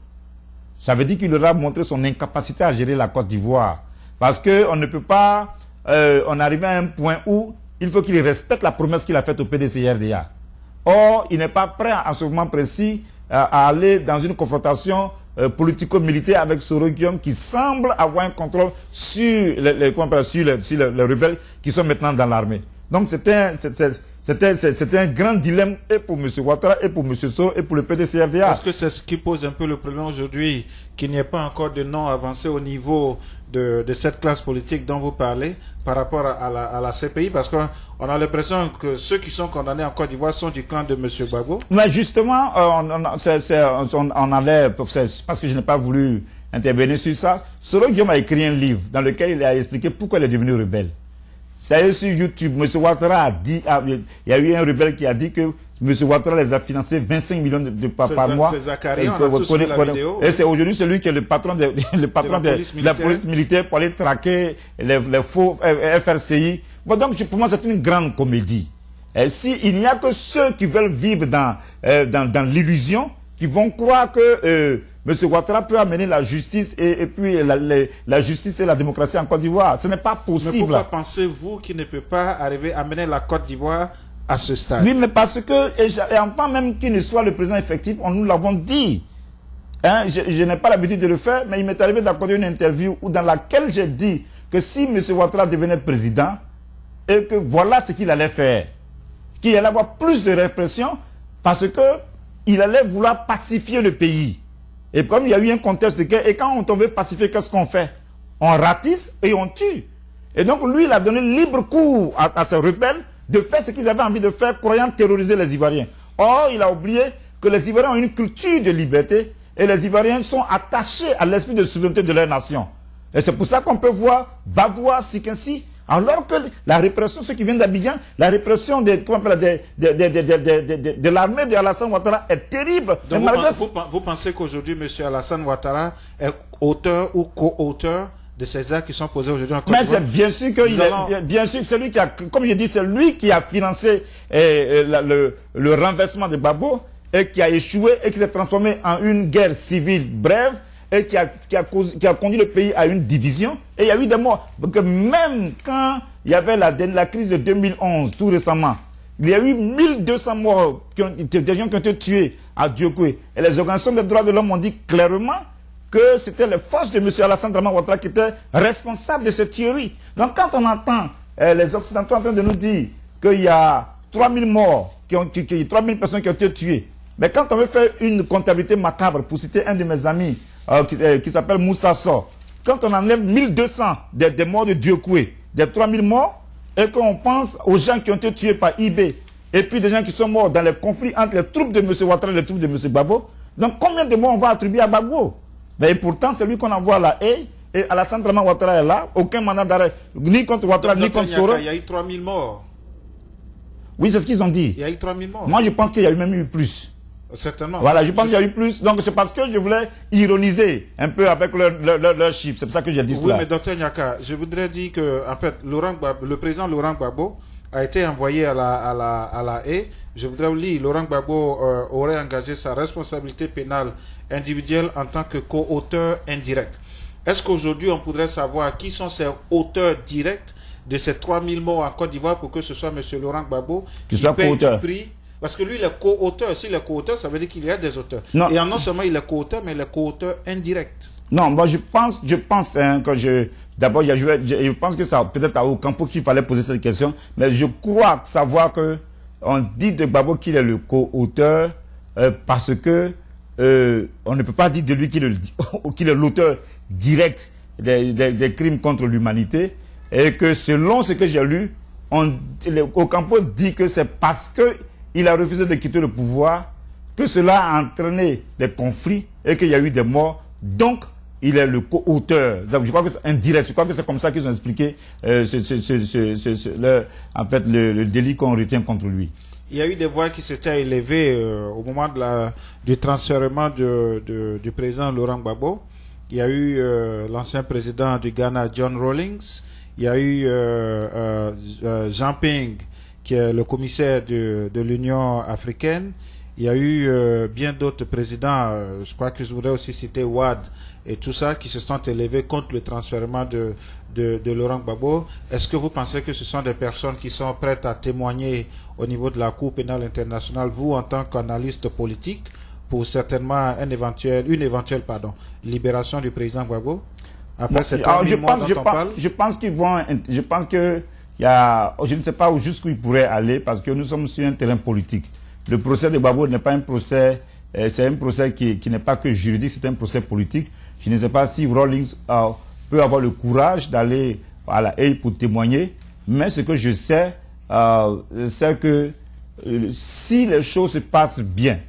Ça veut dire qu'il aura montré son incapacité à gérer la Côte d'Ivoire. Parce qu'on ne peut pas, on arrive à un point où il faut qu'il respecte la promesse qu'il a faite au PDCRDA. Or, il n'est pas prêt à ce moment précis à aller dans une confrontation politico-militaire avec Soro Guillaume qui semble avoir un contrôle sur les rebelles qui sont maintenant dans l'armée. Donc c'était un grand dilemme et pour M. Ouattara, et pour M. Soro, et pour le PDCRDA. Est-ce que c'est ce qui pose un peu le problème aujourd'hui, qu'il n'y ait pas encore de nom avancé au niveau de cette classe politique dont vous parlez par rapport à la CPI? Parce qu'on a l'impression que ceux qui sont condamnés en Côte d'Ivoire sont du clan de M. Gbagbo. Mais justement, on allait, parce que je n'ai pas voulu intervenir sur ça. Soro Guillaume a écrit un livre dans lequel il a expliqué pourquoi il est devenu rebelle. Ça y est, sur YouTube, M. Ouattara a dit, il y a eu un rebelle qui a dit que M. Ouattara les a financés 25 millions de par mois. C'est Zachary, on a tous vu la vidéo. Et c'est aujourd'hui celui qui est le patron de la police militaire pour aller traquer les faux FRCI. Bon, donc pour moi, c'est une grande comédie. Et il n'y a que ceux qui veulent vivre dans l'illusion, qui vont croire que M. Ouattara peut amener la justice et puis la justice et la démocratie en Côte d'Ivoire. Ce n'est pas possible. Mais pourquoi pensez-vous qu'il ne peut pas arriver à amener la Côte d'Ivoire à ce stade? Oui, mais parce que, et avant même qu'il ne soit le président effectif, nous l'avons dit. Hein, je n'ai pas l'habitude de le faire, mais il m'est arrivé d'accorder une interview dans laquelle j'ai dit que si M. Ouattara devenait président, et que voilà ce qu'il allait faire, qu'il allait avoir plus de répression, parce que il allait vouloir pacifier le pays. Et comme il y a eu un contexte de guerre, et quand on veut pacifier, qu'est-ce qu'on fait? On ratisse et on tue. Et donc lui, il a donné libre cours à ces rebelles de faire ce qu'ils avaient envie de faire, croyant terroriser les Ivoiriens. Or, il a oublié que les Ivoiriens ont une culture de liberté, et les Ivoiriens sont attachés à l'esprit de souveraineté de leur nation. Et c'est pour ça qu'on peut voir Bavois, Sikinsi, alors que la répression, ceux qui viennent d'Abidjan, la répression de l'armée de Alassane Ouattara est terrible. Donc vous pensez qu'aujourd'hui, M. Alassane Ouattara est auteur ou co-auteur de ces actes qui sont posés aujourd'hui en Côte d'Ivoire? Mais c'est bien sûr que bien sûr, c'est lui qui a, comme je dis, c'est lui qui a financé le renversement de Gbagbo et qui a échoué et qui s'est transformé en une guerre civile brève et qui a conduit le pays à une division. Et il y a eu des morts. Donc même quand il y avait la crise de 2011, tout récemment, il y a eu 1200 morts, des gens qui ont été tués à Diokoué. Et les organisations des droits de l'homme ont dit clairement que c'était les forces de M. Alassane Draman Ouattara qui étaient responsables de cette tuerie. Donc quand on entend les Occidentaux en train de nous dire qu'il y a 3000 morts, 3000 personnes qui ont été tuées, mais quand on veut faire une comptabilité macabre, pour citer un de mes amis qui s'appelle Moussa Sow, quand on enlève 1200 des morts de Diokoué, des 3000 morts, et qu'on pense aux gens qui ont été tués par IB, et puis des gens qui sont morts dans les conflits entre les troupes de M. Ouattara et les troupes de M. Gbagbo, donc combien de morts on va attribuer à Gbagbo? Mais pourtant, c'est lui qu'on envoie à la haie, et Alassane Draman Ouattara est là, aucun mandat d'arrêt, ni contre Ouattara, ni contre Soro. Il y a eu 3000 morts. Oui, c'est ce qu'ils ont dit. Il y a eu 3000 morts. Moi, je pense qu'il y a eu même eu plus. Certainement. Voilà, je pense qu'il y a eu plus. Donc, c'est parce que je voulais ironiser un peu avec leurs chiffres. C'est pour ça que j'ai dit cela. Oui, mais Dr Nyaka, je voudrais dire que, en fait, le président Laurent Gbagbo a été envoyé à la haie. Je voudrais vous lire, Laurent Gbagbo aurait engagé sa responsabilité pénale individuelle en tant que co-auteur indirect. Est-ce qu'aujourd'hui, on pourrait savoir qui sont ces auteurs directs de ces 3000 morts en Côte d'Ivoire pour que ce soit M. Laurent Gbagbo qui soit paye co-auteur. le prix? Parce que lui, il est co-auteur. S'il est co-auteur, ça veut dire qu'il y a des auteurs. Non. Et non seulement il est co-auteur, mais il est co-auteur indirect. Non, moi je pense d'abord, je pense que ça peut-être à Ocampo qu'il fallait poser cette question, mais je crois savoir que on dit de Gbagbo qu'il est le co-auteur parce que on ne peut pas dire de lui qu'il est l'auteur direct des crimes contre l'humanité et que selon ce que j'ai lu, Ocampo dit que c'est parce que il a refusé de quitter le pouvoir que cela a entraîné des conflits et qu'il y a eu des morts. Donc, il est le co-auteur. Je crois que c'est indirect. Je crois que c'est comme ça qu'ils ont expliqué en fait, le délit qu'on retient contre lui. Il y a eu des voix qui s'étaient élevées au moment du transfèrement du président Laurent Gbagbo. Il y a eu l'ancien président du Ghana, John Rawlings. Il y a eu Jean Ping, qui est le commissaire de l'Union africaine. Il y a eu bien d'autres présidents, je crois que je voudrais aussi citer Ouad et tout ça, qui se sont élevés contre le transfèrement de Laurent Gbagbo. Est-ce que vous pensez que ce sont des personnes qui sont prêtes à témoigner au niveau de la Cour pénale internationale, vous en tant qu'analyste politique, pour certainement une éventuelle libération du président Gbagbo après cette je pense qu'ils vont, je pense que je ne sais pas jusqu'où ils pourraient aller parce que nous sommes sur un terrain politique. Le procès de Gbagbo n'est pas un procès, c'est un procès qui n'est pas que juridique, c'est un procès politique. Je ne sais pas si Rawlings peut avoir le courage d'aller à la haie pour témoigner, mais ce que je sais, c'est que si les choses se passent bien,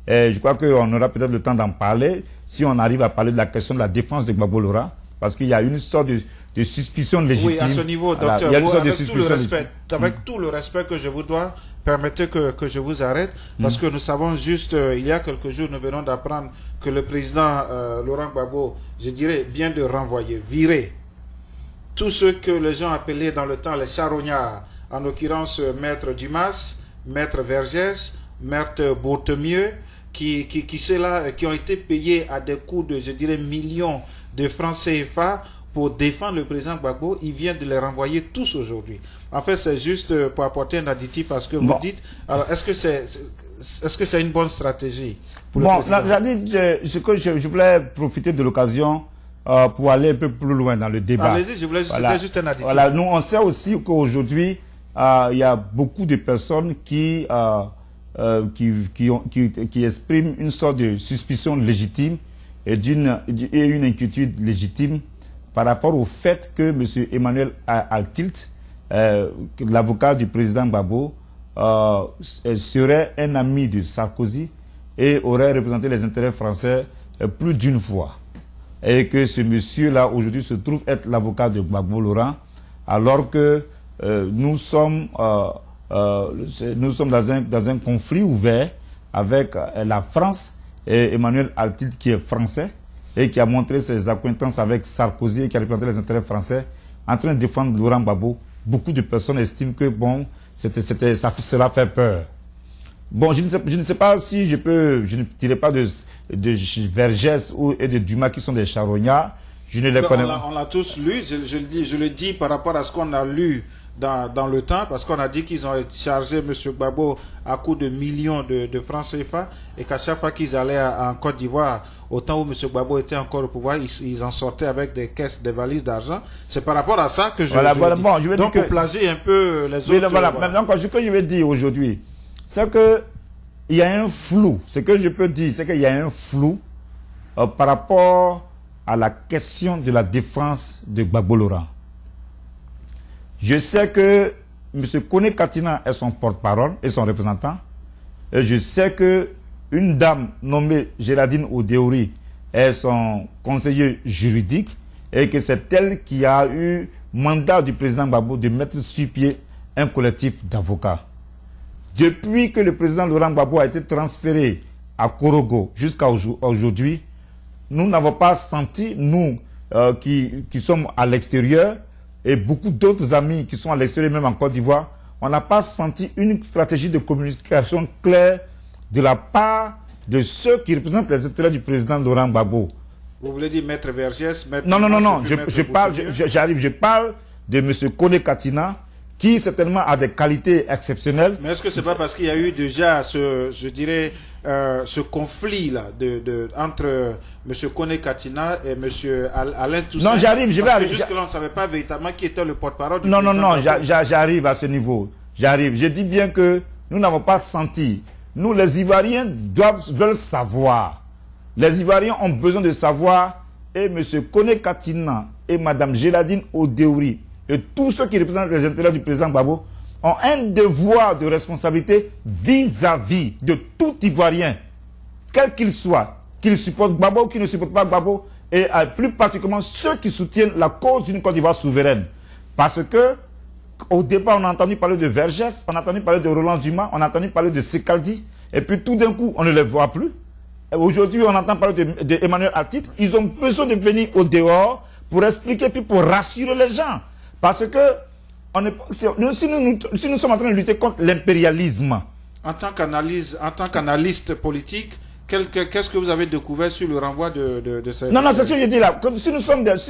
je crois qu'on aura peut-être le temps d'en parler, si on arrive à parler de la question de la défense de Gbagbo Laurent, parce qu'il y a une sorte de suspicion légitime. Oui, à ce niveau, docteur, il y a une sorte de suspicion avec tout le respect que je vous dois, permettez que je vous arrête, parce que nous savons juste, il y a quelques jours, nous venons d'apprendre que le président Laurent Gbagbo, je dirais, vient de renvoyer, virer tous ceux que les gens appelaient dans le temps les charognards, en l'occurrence Maître Dumas, Maître Vergès, Maître Bourtemieux, qui ont été payés à des coûts de, je dirais, millions de francs CFA pour défendre le président Gbagbo, il vient de les renvoyer tous aujourd'hui. En fait, c'est juste pour apporter un additif à ce que vous dites. Alors, est-ce que c'est une bonne stratégie pour le président? Je voulais profiter de l'occasion pour aller un peu plus loin dans le débat. Allez-y, c'était juste un additif. Voilà, nous, on sait aussi qu'aujourd'hui, il y a beaucoup de personnes qui expriment une sorte de suspicion légitime et une inquiétude légitime par rapport au fait que M. Emmanuel Altilt, l'avocat du président Gbagbo, serait un ami de Sarkozy et aurait représenté les intérêts français plus d'une fois. Et que ce monsieur-là, aujourd'hui, se trouve être l'avocat de Gbagbo Laurent, alors que nous sommes dans un conflit ouvert avec la France et Emmanuel Altilt, qui est français, et qui a montré ses acquaintances avec Sarkozy et qui a représenté les intérêts français, en train de défendre Laurent Gbagbo. Beaucoup de personnes estiment que bon, cela fait peur. Bon, je ne sais pas si je ne dirais pas de Vergès et de Dumas qui sont des charognards. Je ne les connais pas. On l'a tous lu, je le dis par rapport à ce qu'on a lu dans le temps, parce qu'on a dit qu'ils ont chargé M. Gbagbo à coût de millions de francs CFA, et qu'à chaque fois qu'ils allaient en Côte d'Ivoire, au temps où M. Gbagbo était encore au pouvoir, ils en sortaient avec des caisses, des valises d'argent. C'est par rapport à ça que je dis. Bon, je vais donc, dire on plagie un peu les autres. Voilà. Maintenant, ce que je vais dire aujourd'hui, c'est que il y a un flou. Ce que je peux dire, c'est qu'il y a un flou par rapport à la question de la défense de Gbagbo Laurent. Je sais que M. Kone Katina est son porte-parole et son représentant. Et je sais que une dame nommée Géraldine Odeori est son conseiller juridique et que c'est elle qui a eu mandat du président Gbagbo de mettre sur pied un collectif d'avocats. Depuis que le président Laurent Gbagbo a été transféré à Korogo jusqu'à aujourd'hui, nous n'avons pas senti, nous qui sommes à l'extérieur, et beaucoup d'autres amis qui sont à l'extérieur, même en Côte d'Ivoire, on n'a pas senti une stratégie de communication claire de la part de ceux qui représentent les intérêts du président Laurent Gbagbo. Vous voulez dire Maître Vergès, Maître... Non, je parle de M. Kone Katina, qui certainement a des qualités exceptionnelles. Mais est-ce que c'est pas parce qu'il y a eu déjà ce conflit-là entre M. Kone Katina et M. Alain Toussaint? Non, jusque-là, on ne savait pas véritablement qui était le porte-parole du président. Non, j'arrive à ce niveau. Je dis bien que nous n'avons pas senti. Nous, les Ivoiriens veulent savoir. Les Ivoiriens ont besoin de savoir. Et M. Kone Katina et Mme Géraldine Odeori et tous ceux qui représentent les intérêts du président Gbagbo ont un devoir de responsabilité vis-à-vis de tout Ivoirien, quel qu'il soit, qu'il supporte Gbagbo ou qu'il ne supporte pas Gbagbo, et plus particulièrement ceux qui soutiennent la cause d'une Côte d'Ivoire souveraine. Parce que, au départ, on a entendu parler de Vergès, on a entendu parler de Roland Dumas, on a entendu parler de Sekaldi, et puis tout d'un coup, on ne les voit plus. Aujourd'hui, on entend parler de Emmanuel Altilt. Ils ont besoin de venir au dehors pour expliquer, puis pour rassurer les gens. Parce que si nous sommes en train de lutter contre l'impérialisme. En tant qu'analyste politique, qu'est-ce que vous avez découvert sur le renvoi de ces... Non, c'est ce que je dis là. Si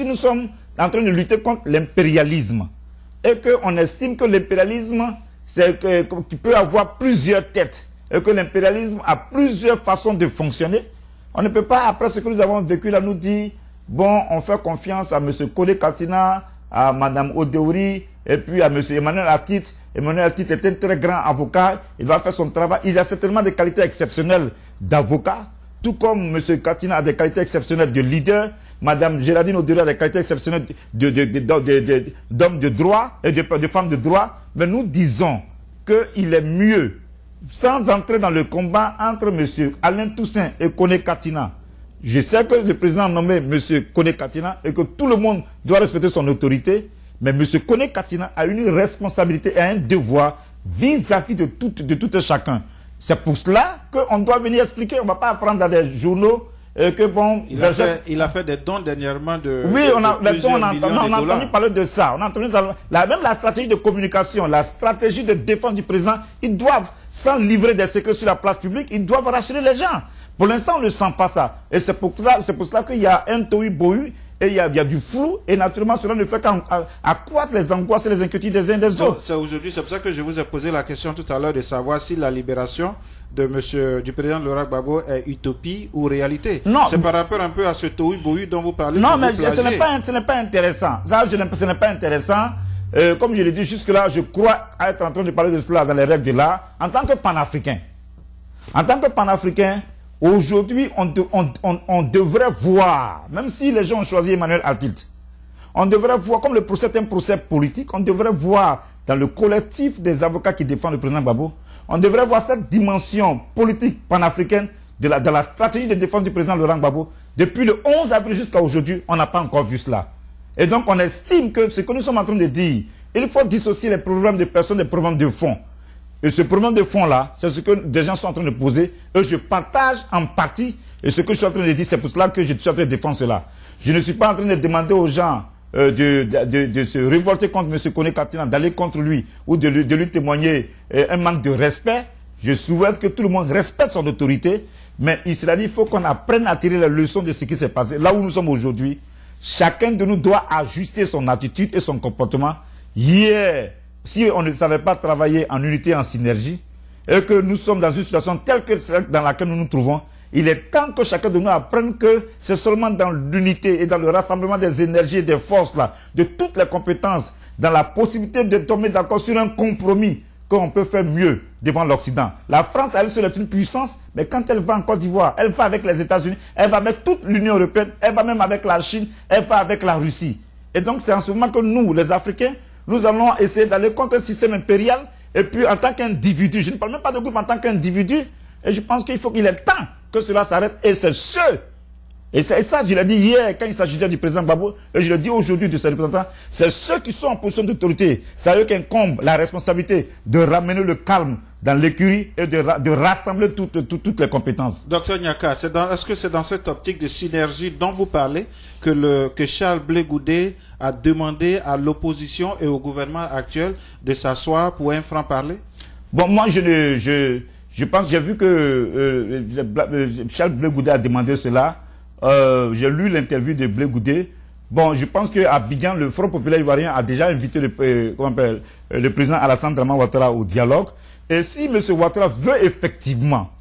nous sommes en train de lutter contre l'impérialisme et qu'on estime que l'impérialisme, qu'il peut avoir plusieurs têtes et que l'impérialisme a plusieurs façons de fonctionner, on ne peut pas, après ce que nous avons vécu là, nous dire, bon, on fait confiance à M. Kone Katina, à Mme Odeori, et puis à M. Emmanuel Altilt. Emmanuel Altilt est un très grand avocat, il va faire son travail. Il a certainement des qualités exceptionnelles d'avocat, tout comme M. Katina a des qualités exceptionnelles de leader, Mme Géraldine Odeori a des qualités exceptionnelles d'homme de droit et de femme de droit. Mais nous disons qu'il est mieux, sans entrer dans le combat entre M. Alain Toussaint et Kone Katina. Je sais que le président a nommé M. Kone Katina et que tout le monde doit respecter son autorité, mais M. Kone Katina a une responsabilité et un devoir vis-à-vis de tout un chacun. C'est pour cela qu'on doit venir expliquer. On ne va pas apprendre dans des journaux que bon... Il a fait des dons dernièrement de... Oui, on a entendu parler de ça. On a entendu même la stratégie de communication, la stratégie de défense du président. Ils doivent... sans livrer des secrets sur la place publique, ils doivent rassurer les gens. Pour l'instant, on ne sent pas ça. Et c'est pour cela qu'il y a un tohu-bohu, et il y a du flou, et naturellement, cela ne fait qu'accroître les angoisses et les inquiétudes des uns des autres. C'est aujourd'hui, c'est pour ça que je vous ai posé la question tout à l'heure de savoir si la libération du président Laurent Gbagbo est utopie ou réalité. Non. C'est par rapport un peu à ce tohu-bohu dont vous parlez. Non, mais ce n'est pas intéressant. Ça, ce n'est pas intéressant. Comme je l'ai dit jusque-là, je crois être en train de parler de cela dans les règles de l'art, en tant que panafricain. En tant que panafricain, aujourd'hui, on devrait voir, même si les gens ont choisi Emmanuel Altilt, on devrait voir, comme c'est un procès politique, on devrait voir dans le collectif des avocats qui défendent le président Gbagbo, on devrait voir cette dimension politique panafricaine de la stratégie de défense du président Laurent Gbagbo. Depuis le 11 avril jusqu'à aujourd'hui, on n'a pas encore vu cela. Et donc, on estime que ce que nous sommes en train de dire, il faut dissocier les problèmes de personnes des problèmes de fond. Et ce problème de fond-là, c'est ce que des gens sont en train de poser. Et je partage en partie. Et ce que je suis en train de dire, c'est pour cela que je suis en train de défendre cela. Je ne suis pas en train de demander aux gens de se révolter contre M. Kone Katina, d'aller contre lui ou de lui témoigner un manque de respect. Je souhaite que tout le monde respecte son autorité. Mais il faut qu'on apprenne à tirer les leçons de ce qui s'est passé. Là où nous sommes aujourd'hui, chacun de nous doit ajuster son attitude et son comportement. Hier, si on ne savait pas travailler en unité, en synergie, et que nous sommes dans une situation telle que celle dans laquelle nous nous trouvons, il est temps que chacun de nous apprenne que c'est seulement dans l'unité et dans le rassemblement des énergies et des forces, là, de toutes les compétences, dans la possibilité de tomber d'accord sur un compromis, qu'on peut faire mieux devant l'Occident. La France, elle seule est une puissance, mais quand elle va en Côte d'Ivoire, elle va avec les États-Unis, elle va avec toute l'Union européenne, elle va même avec la Chine, elle va avec la Russie. Et donc c'est en ce moment que nous, les Africains, nous allons essayer d'aller contre un système impérial, et puis en tant qu'individu, je ne parle même pas de groupe, en tant qu'individu, et je pense qu'il faut qu'il est temps que cela s'arrête, et c'est et ça, je l'ai dit hier, quand il s'agissait du président Gbagbo, et je le dis aujourd'hui de ses représentants, c'est ceux qui sont en position d'autorité, c'est à eux qu'incombe la responsabilité de ramener le calme dans l'écurie et de rassembler toutes les compétences. Docteur Nyaka, est-ce que c'est dans cette optique de synergie dont vous parlez que Charles Blé Goudé a demandé à l'opposition et au gouvernement actuel de s'asseoir pour un franc-parler? Bon, moi, je pense, j'ai vu que Charles Blé Goudé a demandé cela. J'ai lu l'interview de Blé Goudé. Bon, je pense qu'à Abidjan, le Front populaire ivoirien a déjà invité le président Alassane Dramane Ouattara au dialogue. Et si M. Ouattara veut effectivement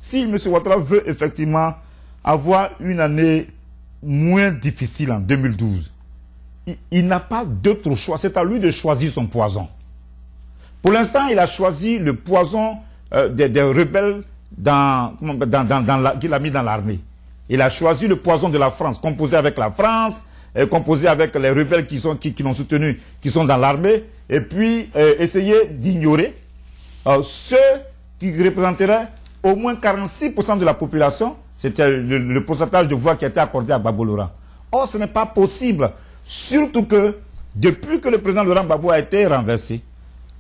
avoir une année moins difficile en 2012, il n'a pas d'autre choix. C'est à lui de choisir son poison. Pour l'instant, il a choisi le poison des rebelles qu'il a mis dans l'armée. Il a choisi le poison de la France, composé avec la France, composé avec les rebelles qui l'ont soutenu, qui sont dans l'armée, et puis essayer d'ignorer ceux qui représenteraient au moins 46% de la population. C'était le pourcentage de voix qui a été accordé à Gbagbo Laurent. Or, ce n'est pas possible. Surtout que, depuis que le président Laurent Gbagbo a été renversé,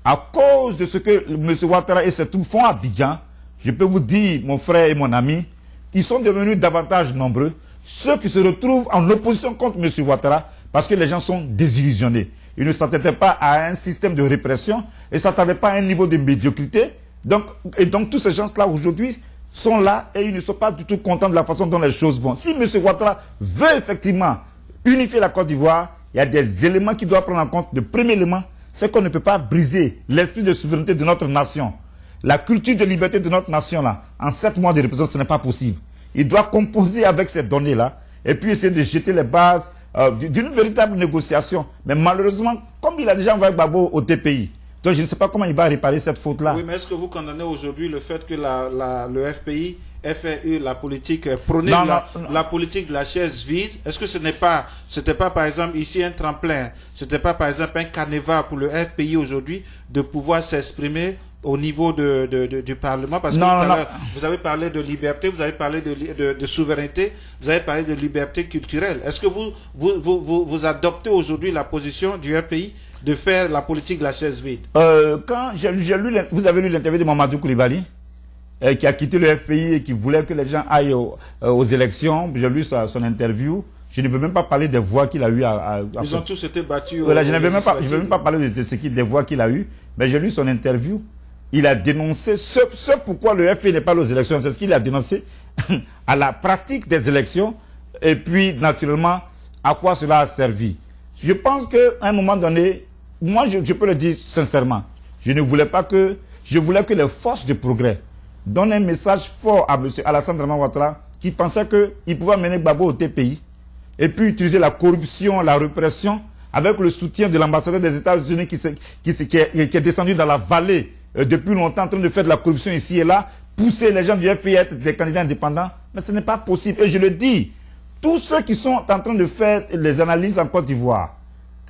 à cause de ce que M. Ouattara et ses troupes font à Abidjan, je peux vous dire, mon frère et mon ami, ils sont devenus davantage nombreux, ceux qui se retrouvent en opposition contre M. Ouattara, parce que les gens sont désillusionnés. Ils ne s'attendaient pas à un système de répression, et ne s'attendaient pas à un niveau de médiocrité. Donc tous ces gens-là, aujourd'hui, sont là, et ils ne sont pas du tout contents de la façon dont les choses vont. Si M. Ouattara veut effectivement unifier la Côte d'Ivoire, il y a des éléments qu'il doit prendre en compte. Le premier élément, c'est qu'on ne peut pas briser l'esprit de souveraineté de notre nation. La culture de liberté de notre nation-là, en 7 mois de répression, ce n'est pas possible. Il doit composer avec ces données-là et puis essayer de jeter les bases d'une véritable négociation. Mais malheureusement, comme il a déjà envoyé Gbagbo au TPI, donc je ne sais pas comment il va réparer cette faute-là. Oui, mais est-ce que vous condamnez aujourd'hui le fait que le FPI ait fait la politique, prôner la politique de la chaise vide? Est-ce que c'était pas par exemple ici un tremplin, c'était pas par exemple un canevas pour le FPI aujourd'hui de pouvoir s'exprimer au niveau du Parlement, parce que vous avez parlé de liberté, vous avez parlé de souveraineté, vous avez parlé de liberté culturelle. Est-ce que vous adoptez aujourd'hui la position du FPI de faire la politique de la chaise vide? Quand vous avez lu l'interview de Mamadou Koulibaly, qui a quitté le FPI et qui voulait que les gens aillent aux élections, j'ai lu son interview. Je ne veux même pas parler des voix qu'il a eues. Ils ont tous été battus. Voilà, je ne veux même pas parler des voix qu'il a eues, mais j'ai lu son interview. il a dénoncé ce pourquoi le FPI n'est pas aux élections. C'est ce qu'il a dénoncé à la pratique des élections et puis, naturellement, à quoi cela a servi. Je pense qu'à un moment donné, moi, je peux le dire sincèrement, je voulais que les forces de progrès donnent un message fort à M. Alassane Dramane Ouattara qui pensait qu'il pouvait mener Gbagbo au TPI et puis utiliser la corruption, la répression avec le soutien de l'ambassadeur des États-Unis qui est descendu dans la vallée depuis longtemps en train de faire de la corruption ici et là, pousser les gens du FPI à être des candidats indépendants. Mais ce n'est pas possible. Et je le dis, tous ceux qui sont en train de faire les analyses en Côte d'Ivoire,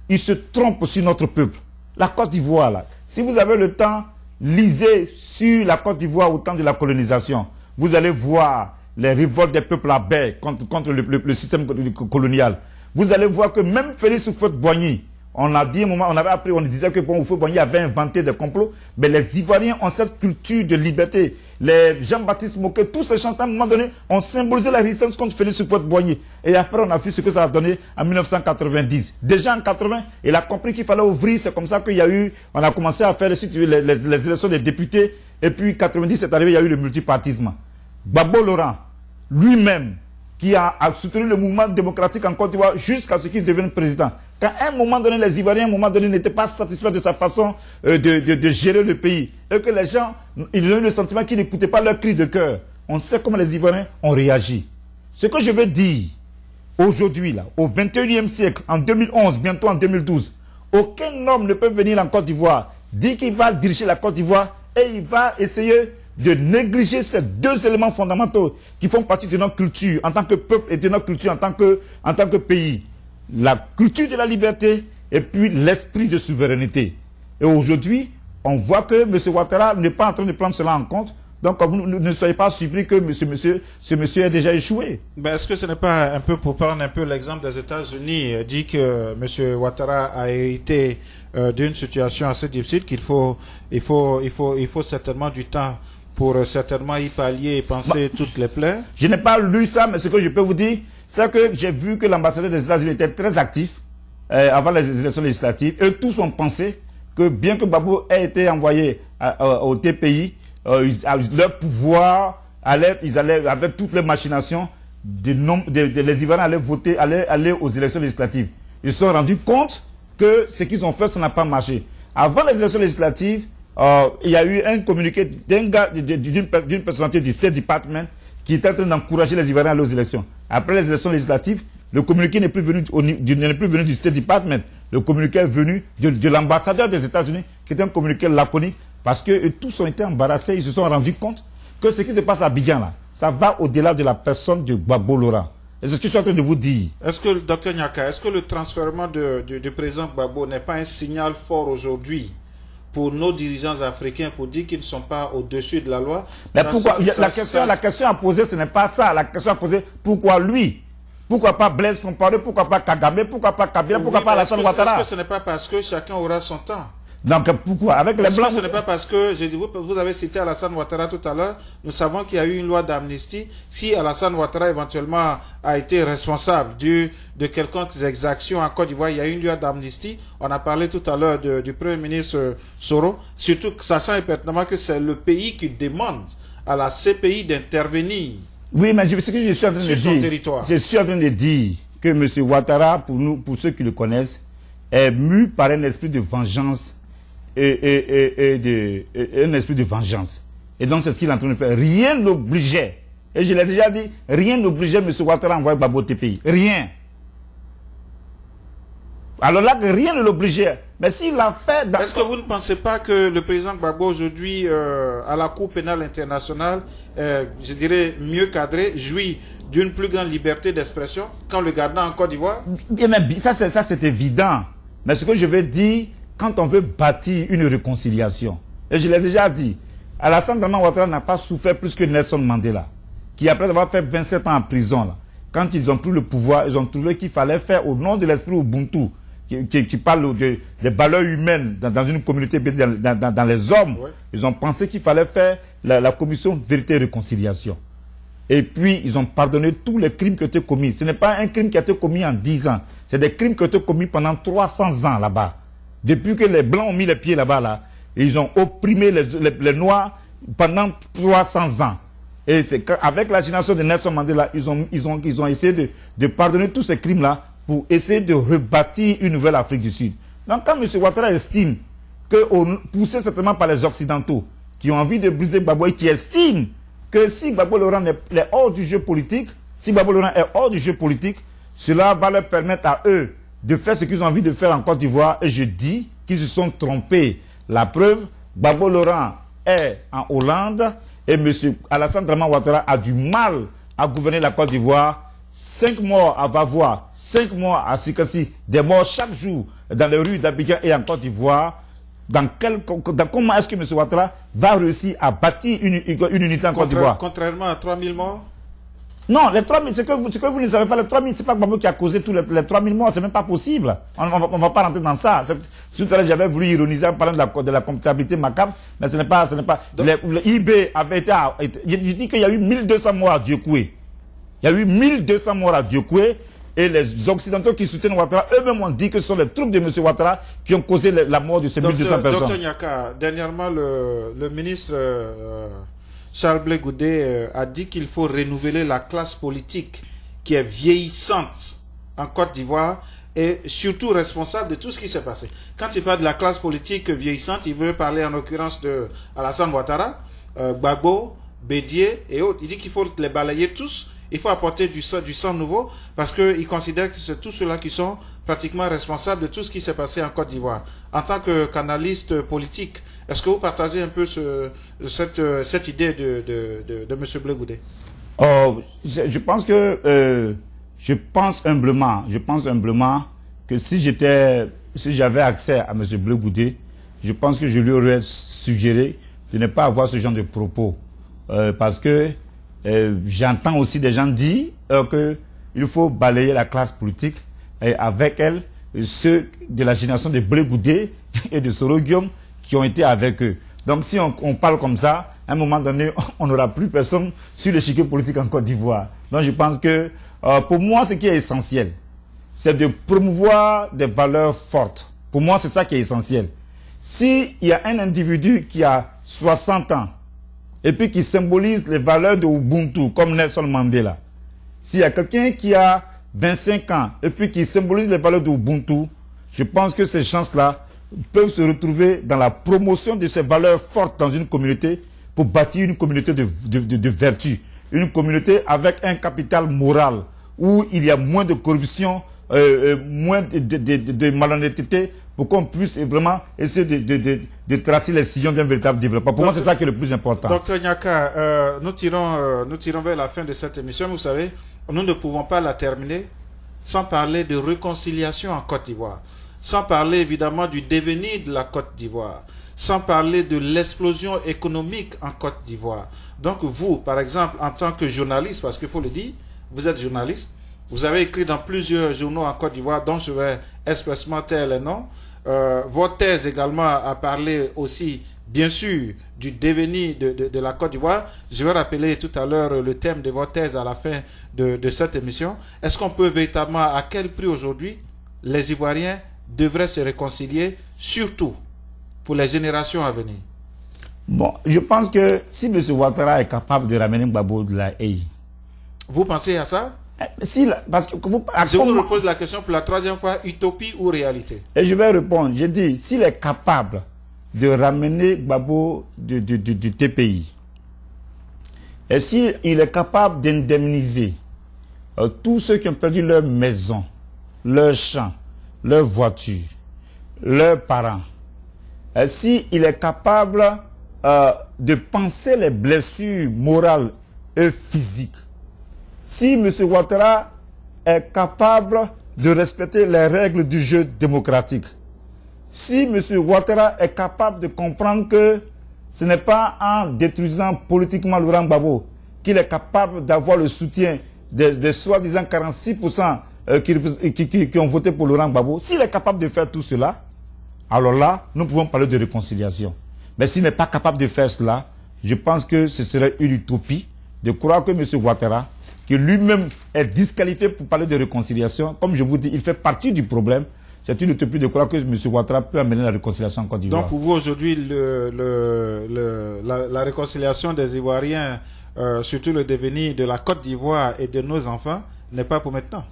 ils se trompent sur notre peuple. La Côte d'Ivoire, là, si vous avez le temps, lisez sur la Côte d'Ivoire au temps de la colonisation. Vous allez voir les révoltes des peuples à baie contre le système colonial. Vous allez voir que même Félix Houphouët-Boigny, on a dit un moment, on avait appris, on disait que bon, Houphouët-Boigny avait inventé des complots, mais les Ivoiriens ont cette culture de liberté. Les Jean-Baptiste Moquet, tous ces gens, à un moment donné, ont symbolisé la résistance contre Félix Houphouët-Boigny. Et après, on a vu ce que ça a donné en 1990. Déjà en 80, il a compris qu'il fallait ouvrir. C'est comme ça qu'il y a eu, on a commencé à faire les élections des députés. Et puis, 90, c'est arrivé, il y a eu le multipartisme. Gbagbo Laurent, lui-même, qui a soutenu le mouvement démocratique en Côte d'Ivoire jusqu'à ce qu'il devienne président. Quand à un moment donné, les Ivoiriens, à un moment donné, n'étaient pas satisfaits de sa façon de gérer le pays, et que les gens, ils ont eu le sentiment qu'ils n'écoutaient pas leurs cris de cœur, on sait comment les Ivoiriens ont réagi. Ce que je veux dire, aujourd'hui, là, au 21e siècle, en 2011, bientôt en 2012, aucun homme ne peut venir en Côte d'Ivoire, dire qu'il va diriger la Côte d'Ivoire, et il va essayer de négliger ces deux éléments fondamentaux qui font partie de notre culture en tant que peuple et de notre culture en tant que pays. La culture de la liberté et puis l'esprit de souveraineté. Et aujourd'hui, on voit que M. Ouattara n'est pas en train de prendre cela en compte. Donc, vous ne soyez pas surpris que ce monsieur ait déjà échoué. Ben, est-ce que ce n'est pas un peu, pour prendre un peu l'exemple des États-Unis, dit que M. Ouattara a hérité d'une situation assez difficile, qu'il faut certainement du temps pour certainement y pallier et penser toutes les plaies? Je n'ai pas lu ça, mais ce que je peux vous dire, c'est que j'ai vu que l'ambassadeur des États-Unis était très actif avant les élections législatives et tous ont pensé que bien que Gbagbo ait été envoyé au TPI, leur pouvoir allait, avec toutes les machinations, les Ivoiriens allaient voter, aller aux élections législatives. Ils se sont rendus compte que ce qu'ils ont fait, ça n'a pas marché. Avant les élections législatives, il y a eu un communiqué d'une personnalité du State Department qui était en train d'encourager les Ivoiriens à aller aux élections. Après les élections législatives, le communiqué n'est plus venu du State Department. Le communiqué est venu de l'ambassadeur des États-Unis, qui était un communiqué laconique, parce que tous ont été embarrassés, ils se sont rendus compte que ce qui se passe à Abidjan, là, ça va au-delà de la personne de Gbagbo Laurent. Et c'est ce que je suis en train de vous dire. Est-ce que, Dr Nyaka, est-ce que le transfèrement du président Gbagbo n'est pas un signal fort aujourd'hui pour nos dirigeants africains pour dire qu'ils ne sont pas au-dessus de la loi? Mais pourquoi la question à poser, ce n'est pas ça. La question à poser, pourquoi lui? Pourquoi pas Blaise Compaoré? Pourquoi pas Kagame? Pourquoi pas Kabila? Pourquoi pas Alassane Ouattara? Est-ce que ce n'est pas parce que chacun aura son temps? Donc pourquoi? Avec les Blancs, ce n'est pas parce que, vous avez cité Alassane Ouattara tout à l'heure, nous savons qu'il y a eu une loi d'amnistie. Si Alassane Ouattara éventuellement a été responsable de quelconques exactions en Côte d'Ivoire, il y a eu une loi d'amnistie. On a parlé tout à l'heure du Premier ministre Soro, surtout sachant pertinemment que c'est le pays qui demande à la CPI d'intervenir. Oui, mais ce que je suis en train de dire, je suis en train de dire que M. Ouattara, pour ceux qui le connaissent, est mu par un esprit de vengeance et un esprit de vengeance. Et donc c'est ce qu'il est en train de faire. Rien n'obligeait, et je l'ai déjà dit, rien n'obligeait M. Ouattara à envoyer Gbagbo au TPI. Rien. Alors là, rien ne l'obligeait. Mais s'il l'a fait... Est-ce que vous ne pensez pas que le président Gbagbo aujourd'hui, à la Cour pénale internationale, je dirais mieux cadré, jouit d'une plus grande liberté d'expression qu'en le gardant en Côte d'Ivoire? Ça c'est évident. Mais ce que je veux dire, quand on veut bâtir une réconciliation, et je l'ai déjà dit, Alassane Dramane Ouattara n'a pas souffert plus que Nelson Mandela, qui après avoir fait 27 ans en prison, là, quand ils ont pris le pouvoir, ils ont trouvé qu'il fallait faire au nom de l'esprit Ubuntu, qui parle des valeurs humaines dans une communauté, dans les hommes. Ouais. Ils ont pensé qu'il fallait faire la commission vérité et réconciliation. Et puis, ils ont pardonné tous les crimes qui ont été commis. Ce n'est pas un crime qui a été commis en 10 ans. C'est des crimes qui ont été commis pendant 300 ans là-bas. Depuis que les Blancs ont mis les pieds là-bas, là, Ils ont opprimé les Noirs pendant 300 ans. Et c'est qu'avec la génération de Nelson Mandela, ils ont essayé de pardonner tous ces crimes-là pour essayer de rebâtir une nouvelle Afrique du Sud. Donc quand M. Ouattara estime que, poussé certainement par les Occidentaux, qui ont envie de briser Gbagbo et qui estiment que si Gbagbo Laurent est hors du jeu politique, cela va leur permettre à eux de faire ce qu'ils ont envie de faire en Côte d'Ivoire. Et je dis qu'ils se sont trompés. La preuve, Gbagbo Laurent est en Hollande et M. Alassane Dramane Ouattara a du mal à gouverner la Côte d'Ivoire. 5 morts à Vavois, 5 morts à Sikassi, des morts chaque jour dans les rues d'Abidjan et en Côte d'Ivoire. Comment est-ce que M. Ouattara va réussir à bâtir une unité en Côte d'Ivoire? Contrairement à 3000 morts? Non, les 3000, ce que vous ne savez pas, les 3000, c'est pas Gbagbo qui a causé tous les 3000 morts, c'est même pas possible. On va pas rentrer dans ça. Tout à l'heure, j'avais voulu ironiser en parlant de la comptabilité macabre, mais ce n'est pas. Le IB avait été. Je dis qu'il y a eu 1200 morts à Diokoué. Il y a eu 1200 morts à Diokoué. Et les Occidentaux qui soutiennent Ouattara, eux-mêmes ont dit que ce sont les troupes de M. Ouattara qui ont causé la mort de ces 1200 personnes. Docteur Nyaka, dernièrement, le ministre Charles Blé Goudé a dit qu'il faut renouveler la classe politique qui est vieillissante en Côte d'Ivoire et surtout responsable de tout ce qui s'est passé. Quand il parle de la classe politique vieillissante, il veut parler en l'occurrence de Alassane Ouattara, Gbagbo, Bédié et autres. Il dit qu'il faut les balayer tous. Il faut apporter du sang nouveau parce qu'il considère que c'est tous ceux-là qui sont pratiquement responsables de tout ce qui s'est passé en Côte d'Ivoire. En tant que canaliste politique, est-ce que vous partagez un peu cette idée de M. Blé Goudé? Je pense humblement que si j'avais accès à M. Blé Goudé, je pense que je lui aurais suggéré de ne pas avoir ce genre de propos. Parce que j'entends aussi des gens dire qu'il faut balayer la classe politique et avec elle ceux de la génération de Blé Goudé et de Soro Guillaume qui ont été avec eux. Donc si on parle comme ça, à un moment donné, on n'aura plus personne sur l'échiquier politique en Côte d'Ivoire. Donc je pense que pour moi, ce qui est essentiel, c'est de promouvoir des valeurs fortes. Pour moi, c'est ça qui est essentiel. S'il y a un individu qui a 60 ans, et puis qui symbolise les valeurs de Ubuntu, comme Nelson Mandela. S'il y a quelqu'un qui a 25 ans, et puis qui symbolise les valeurs de Ubuntu, je pense que ces gens-là peuvent se retrouver dans la promotion de ces valeurs fortes dans une communauté pour bâtir une communauté de vertu, une communauté avec un capital moral, où il y a moins de corruption, moins de malhonnêteté, pour qu'on puisse vraiment essayer de tracer les sillons d'un véritable développement. Pour moi, c'est ça qui est le plus important. Docteur Nyaka, nous tirons vers la fin de cette émission. Vous savez, nous ne pouvons pas la terminer sans parler de réconciliation en Côte d'Ivoire, sans parler évidemment du devenir de la Côte d'Ivoire, sans parler de l'explosion économique en Côte d'Ivoire. Donc vous, par exemple, en tant que journaliste, parce qu'il faut le dire, vous êtes journaliste, vous avez écrit dans plusieurs journaux en Côte d'Ivoire, dont je vais expressement taire les noms. Votre thèse également a parlé aussi, bien sûr, du devenir de la Côte d'Ivoire. Je vais rappeler tout à l'heure le thème de votre thèse à la fin de cette émission. Est-ce qu'on peut véritablement, à quel prix aujourd'hui, les Ivoiriens devraient se réconcilier, surtout pour les générations à venir? Bon, je pense que si M. Ouattara est capable de ramener Gbagbo de la haie. Vous pensez à ça? Parce que je vous repose la question pour la troisième fois, utopie ou réalité? Et je vais répondre. Je dis, s'il est capable de ramener Gbagbo du TPI, et s'il est capable d'indemniser tous ceux qui ont perdu leur maison, leurs champs, leurs voitures, leurs parents, et s'il est capable de penser les blessures morales et physiques, si M. Ouattara est capable de respecter les règles du jeu démocratique, si M. Ouattara est capable de comprendre que ce n'est pas en détruisant politiquement Laurent Gbagbo qu'il est capable d'avoir le soutien des soi-disant 46% qui ont voté pour Laurent Gbagbo, s'il est capable de faire tout cela, alors là, nous pouvons parler de réconciliation. Mais s'il n'est pas capable de faire cela, je pense que ce serait une utopie de croire que M. Ouattara, qui lui-même est disqualifié pour parler de réconciliation, comme je vous dis, il fait partie du problème. c'est une utopie de croire que M. Ouattara peut amener la réconciliation en Côte d'Ivoire. Donc pour vous aujourd'hui, la réconciliation des Ivoiriens, surtout le devenir de la Côte d'Ivoire et de nos enfants, n'est pas pour maintenant.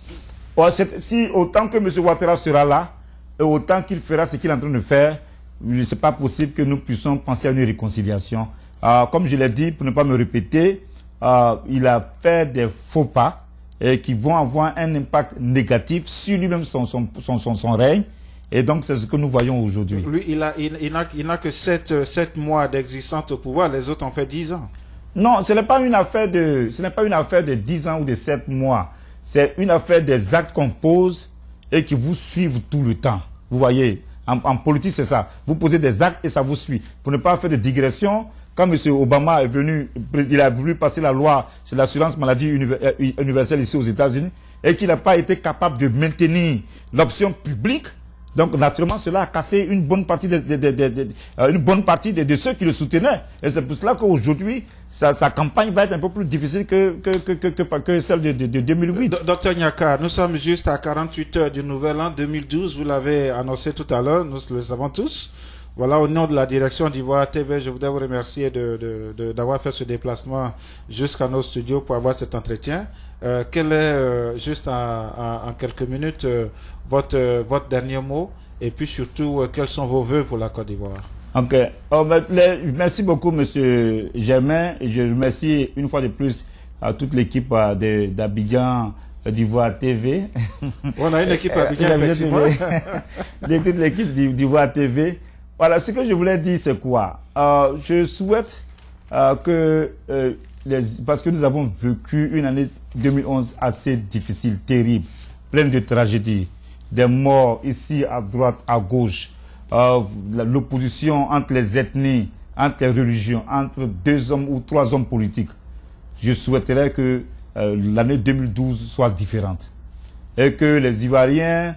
Ouais, si autant que M. Ouattara sera là, et autant qu'il fera ce qu'il est en train de faire, ce n'est pas possible que nous puissions penser à une réconciliation. Comme je l'ai dit, pour ne pas me répéter, il a fait des faux pas et qui vont avoir un impact négatif sur lui-même, son règne. Et donc, c'est ce que nous voyons aujourd'hui. Lui, il n'a que 7 mois d'existence au pouvoir, les autres ont fait 10 ans. Non, ce n'est pas une affaire de 10 ans ou de 7 mois. C'est une affaire des actes qu'on pose et qui vous suivent tout le temps. Vous voyez, en politique, c'est ça. Vous posez des actes et ça vous suit. Pour ne pas faire de digression, quand M. Obama est venu, il a voulu passer la loi sur l'assurance maladie universelle ici aux États-Unis et qu'il n'a pas été capable de maintenir l'option publique. Donc, naturellement, cela a cassé une bonne partie de ceux qui le soutenaient. Et c'est pour cela qu'aujourd'hui, sa campagne va être un peu plus difficile que celle de 2008. Docteur Nyaka, nous sommes juste à 48 heures du nouvel an 2012. Vous l'avez annoncé tout à l'heure, nous le savons tous. Voilà, au nom de la direction d'Ivoire TV, je voudrais vous remercier d'avoir fait ce déplacement jusqu'à nos studios pour avoir cet entretien. Quel est, juste en quelques minutes, votre dernier mot et puis surtout, quels sont vos vœux pour la Côte d'Ivoire? Ok. Merci beaucoup, Monsieur Germain. Et je remercie une fois de plus à toute l'équipe d'Abidjan d'Ivoire TV. On a une équipe à Abidjan, effectivement. Toute l'équipe d'Ivoire TV. Voilà, ce que je voulais dire, c'est quoi? Je souhaite parce que nous avons vécu une année 2011 assez difficile, terrible, pleine de tragédies, des morts ici à droite, à gauche, l'opposition entre les ethnies, entre les religions, entre 2 hommes ou 3 hommes politiques. Je souhaiterais que l'année 2012 soit différente et que les Ivoiriens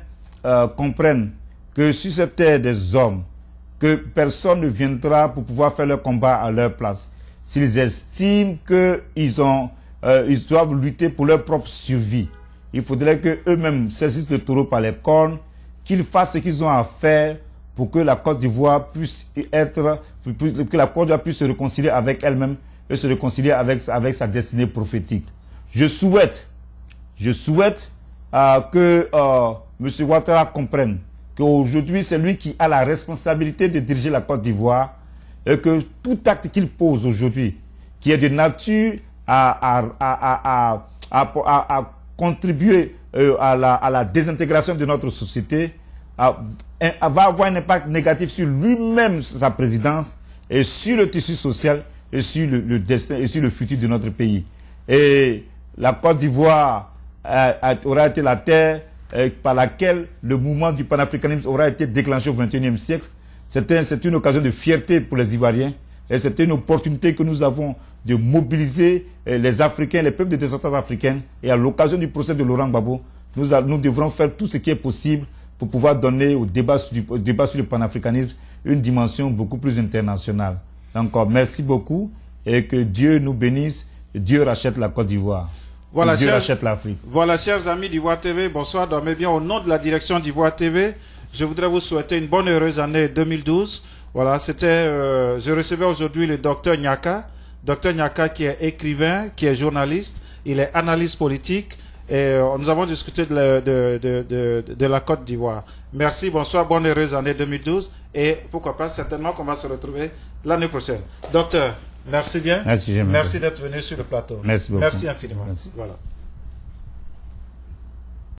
comprennent que sur cette terre des hommes, que personne ne viendra pour pouvoir faire leur combat à leur place. S'ils estiment qu'ils doivent lutter pour leur propre survie, il faudrait qu'eux-mêmes saisissent le taureau par les cornes, qu'ils fassent ce qu'ils ont à faire pour que la Côte d'Ivoire puisse se réconcilier avec elle-même et se réconcilier avec sa destinée prophétique. Je souhaite que M. Ouattara comprenne qu'aujourd'hui, c'est lui qui a la responsabilité de diriger la Côte d'Ivoire et que tout acte qu'il pose aujourd'hui, qui est de nature à contribuer à la désintégration de notre société, va avoir un impact négatif sur lui-même, sa présidence, et sur le tissu social, et sur le destin, et sur le futur de notre pays. Et la Côte d'Ivoire aura été la terre par laquelle le mouvement du panafricanisme aura été déclenché au XXIe siècle. C'est une occasion de fierté pour les Ivoiriens et c'est une opportunité que nous avons de mobiliser les Africains, les peuples de descendance africaine. Et à l'occasion du procès de Laurent Gbagbo, nous devrons faire tout ce qui est possible pour pouvoir donner au débat sur le panafricanisme une dimension beaucoup plus internationale. Donc merci beaucoup et que Dieu nous bénisse. Dieu rachète la Côte d'Ivoire. Voilà, Dieu rachète l'Afrique. Voilà, chers amis d'Ivoire TV, bonsoir, dormez bien. Au nom de la direction d'Ivoire TV, je voudrais vous souhaiter une bonne et heureuse année 2012. Voilà, je recevais aujourd'hui le docteur Nyaka. Docteur Nyaka qui est écrivain, qui est journaliste, il est analyste politique et nous avons discuté de la Côte d'Ivoire. Merci, bonsoir, bonne et heureuse année 2012 et pourquoi pas, certainement qu'on va se retrouver l'année prochaine. Docteur, merci bien. Merci, merci d'être venu sur le plateau. Merci beaucoup. Merci infiniment. Merci. Voilà.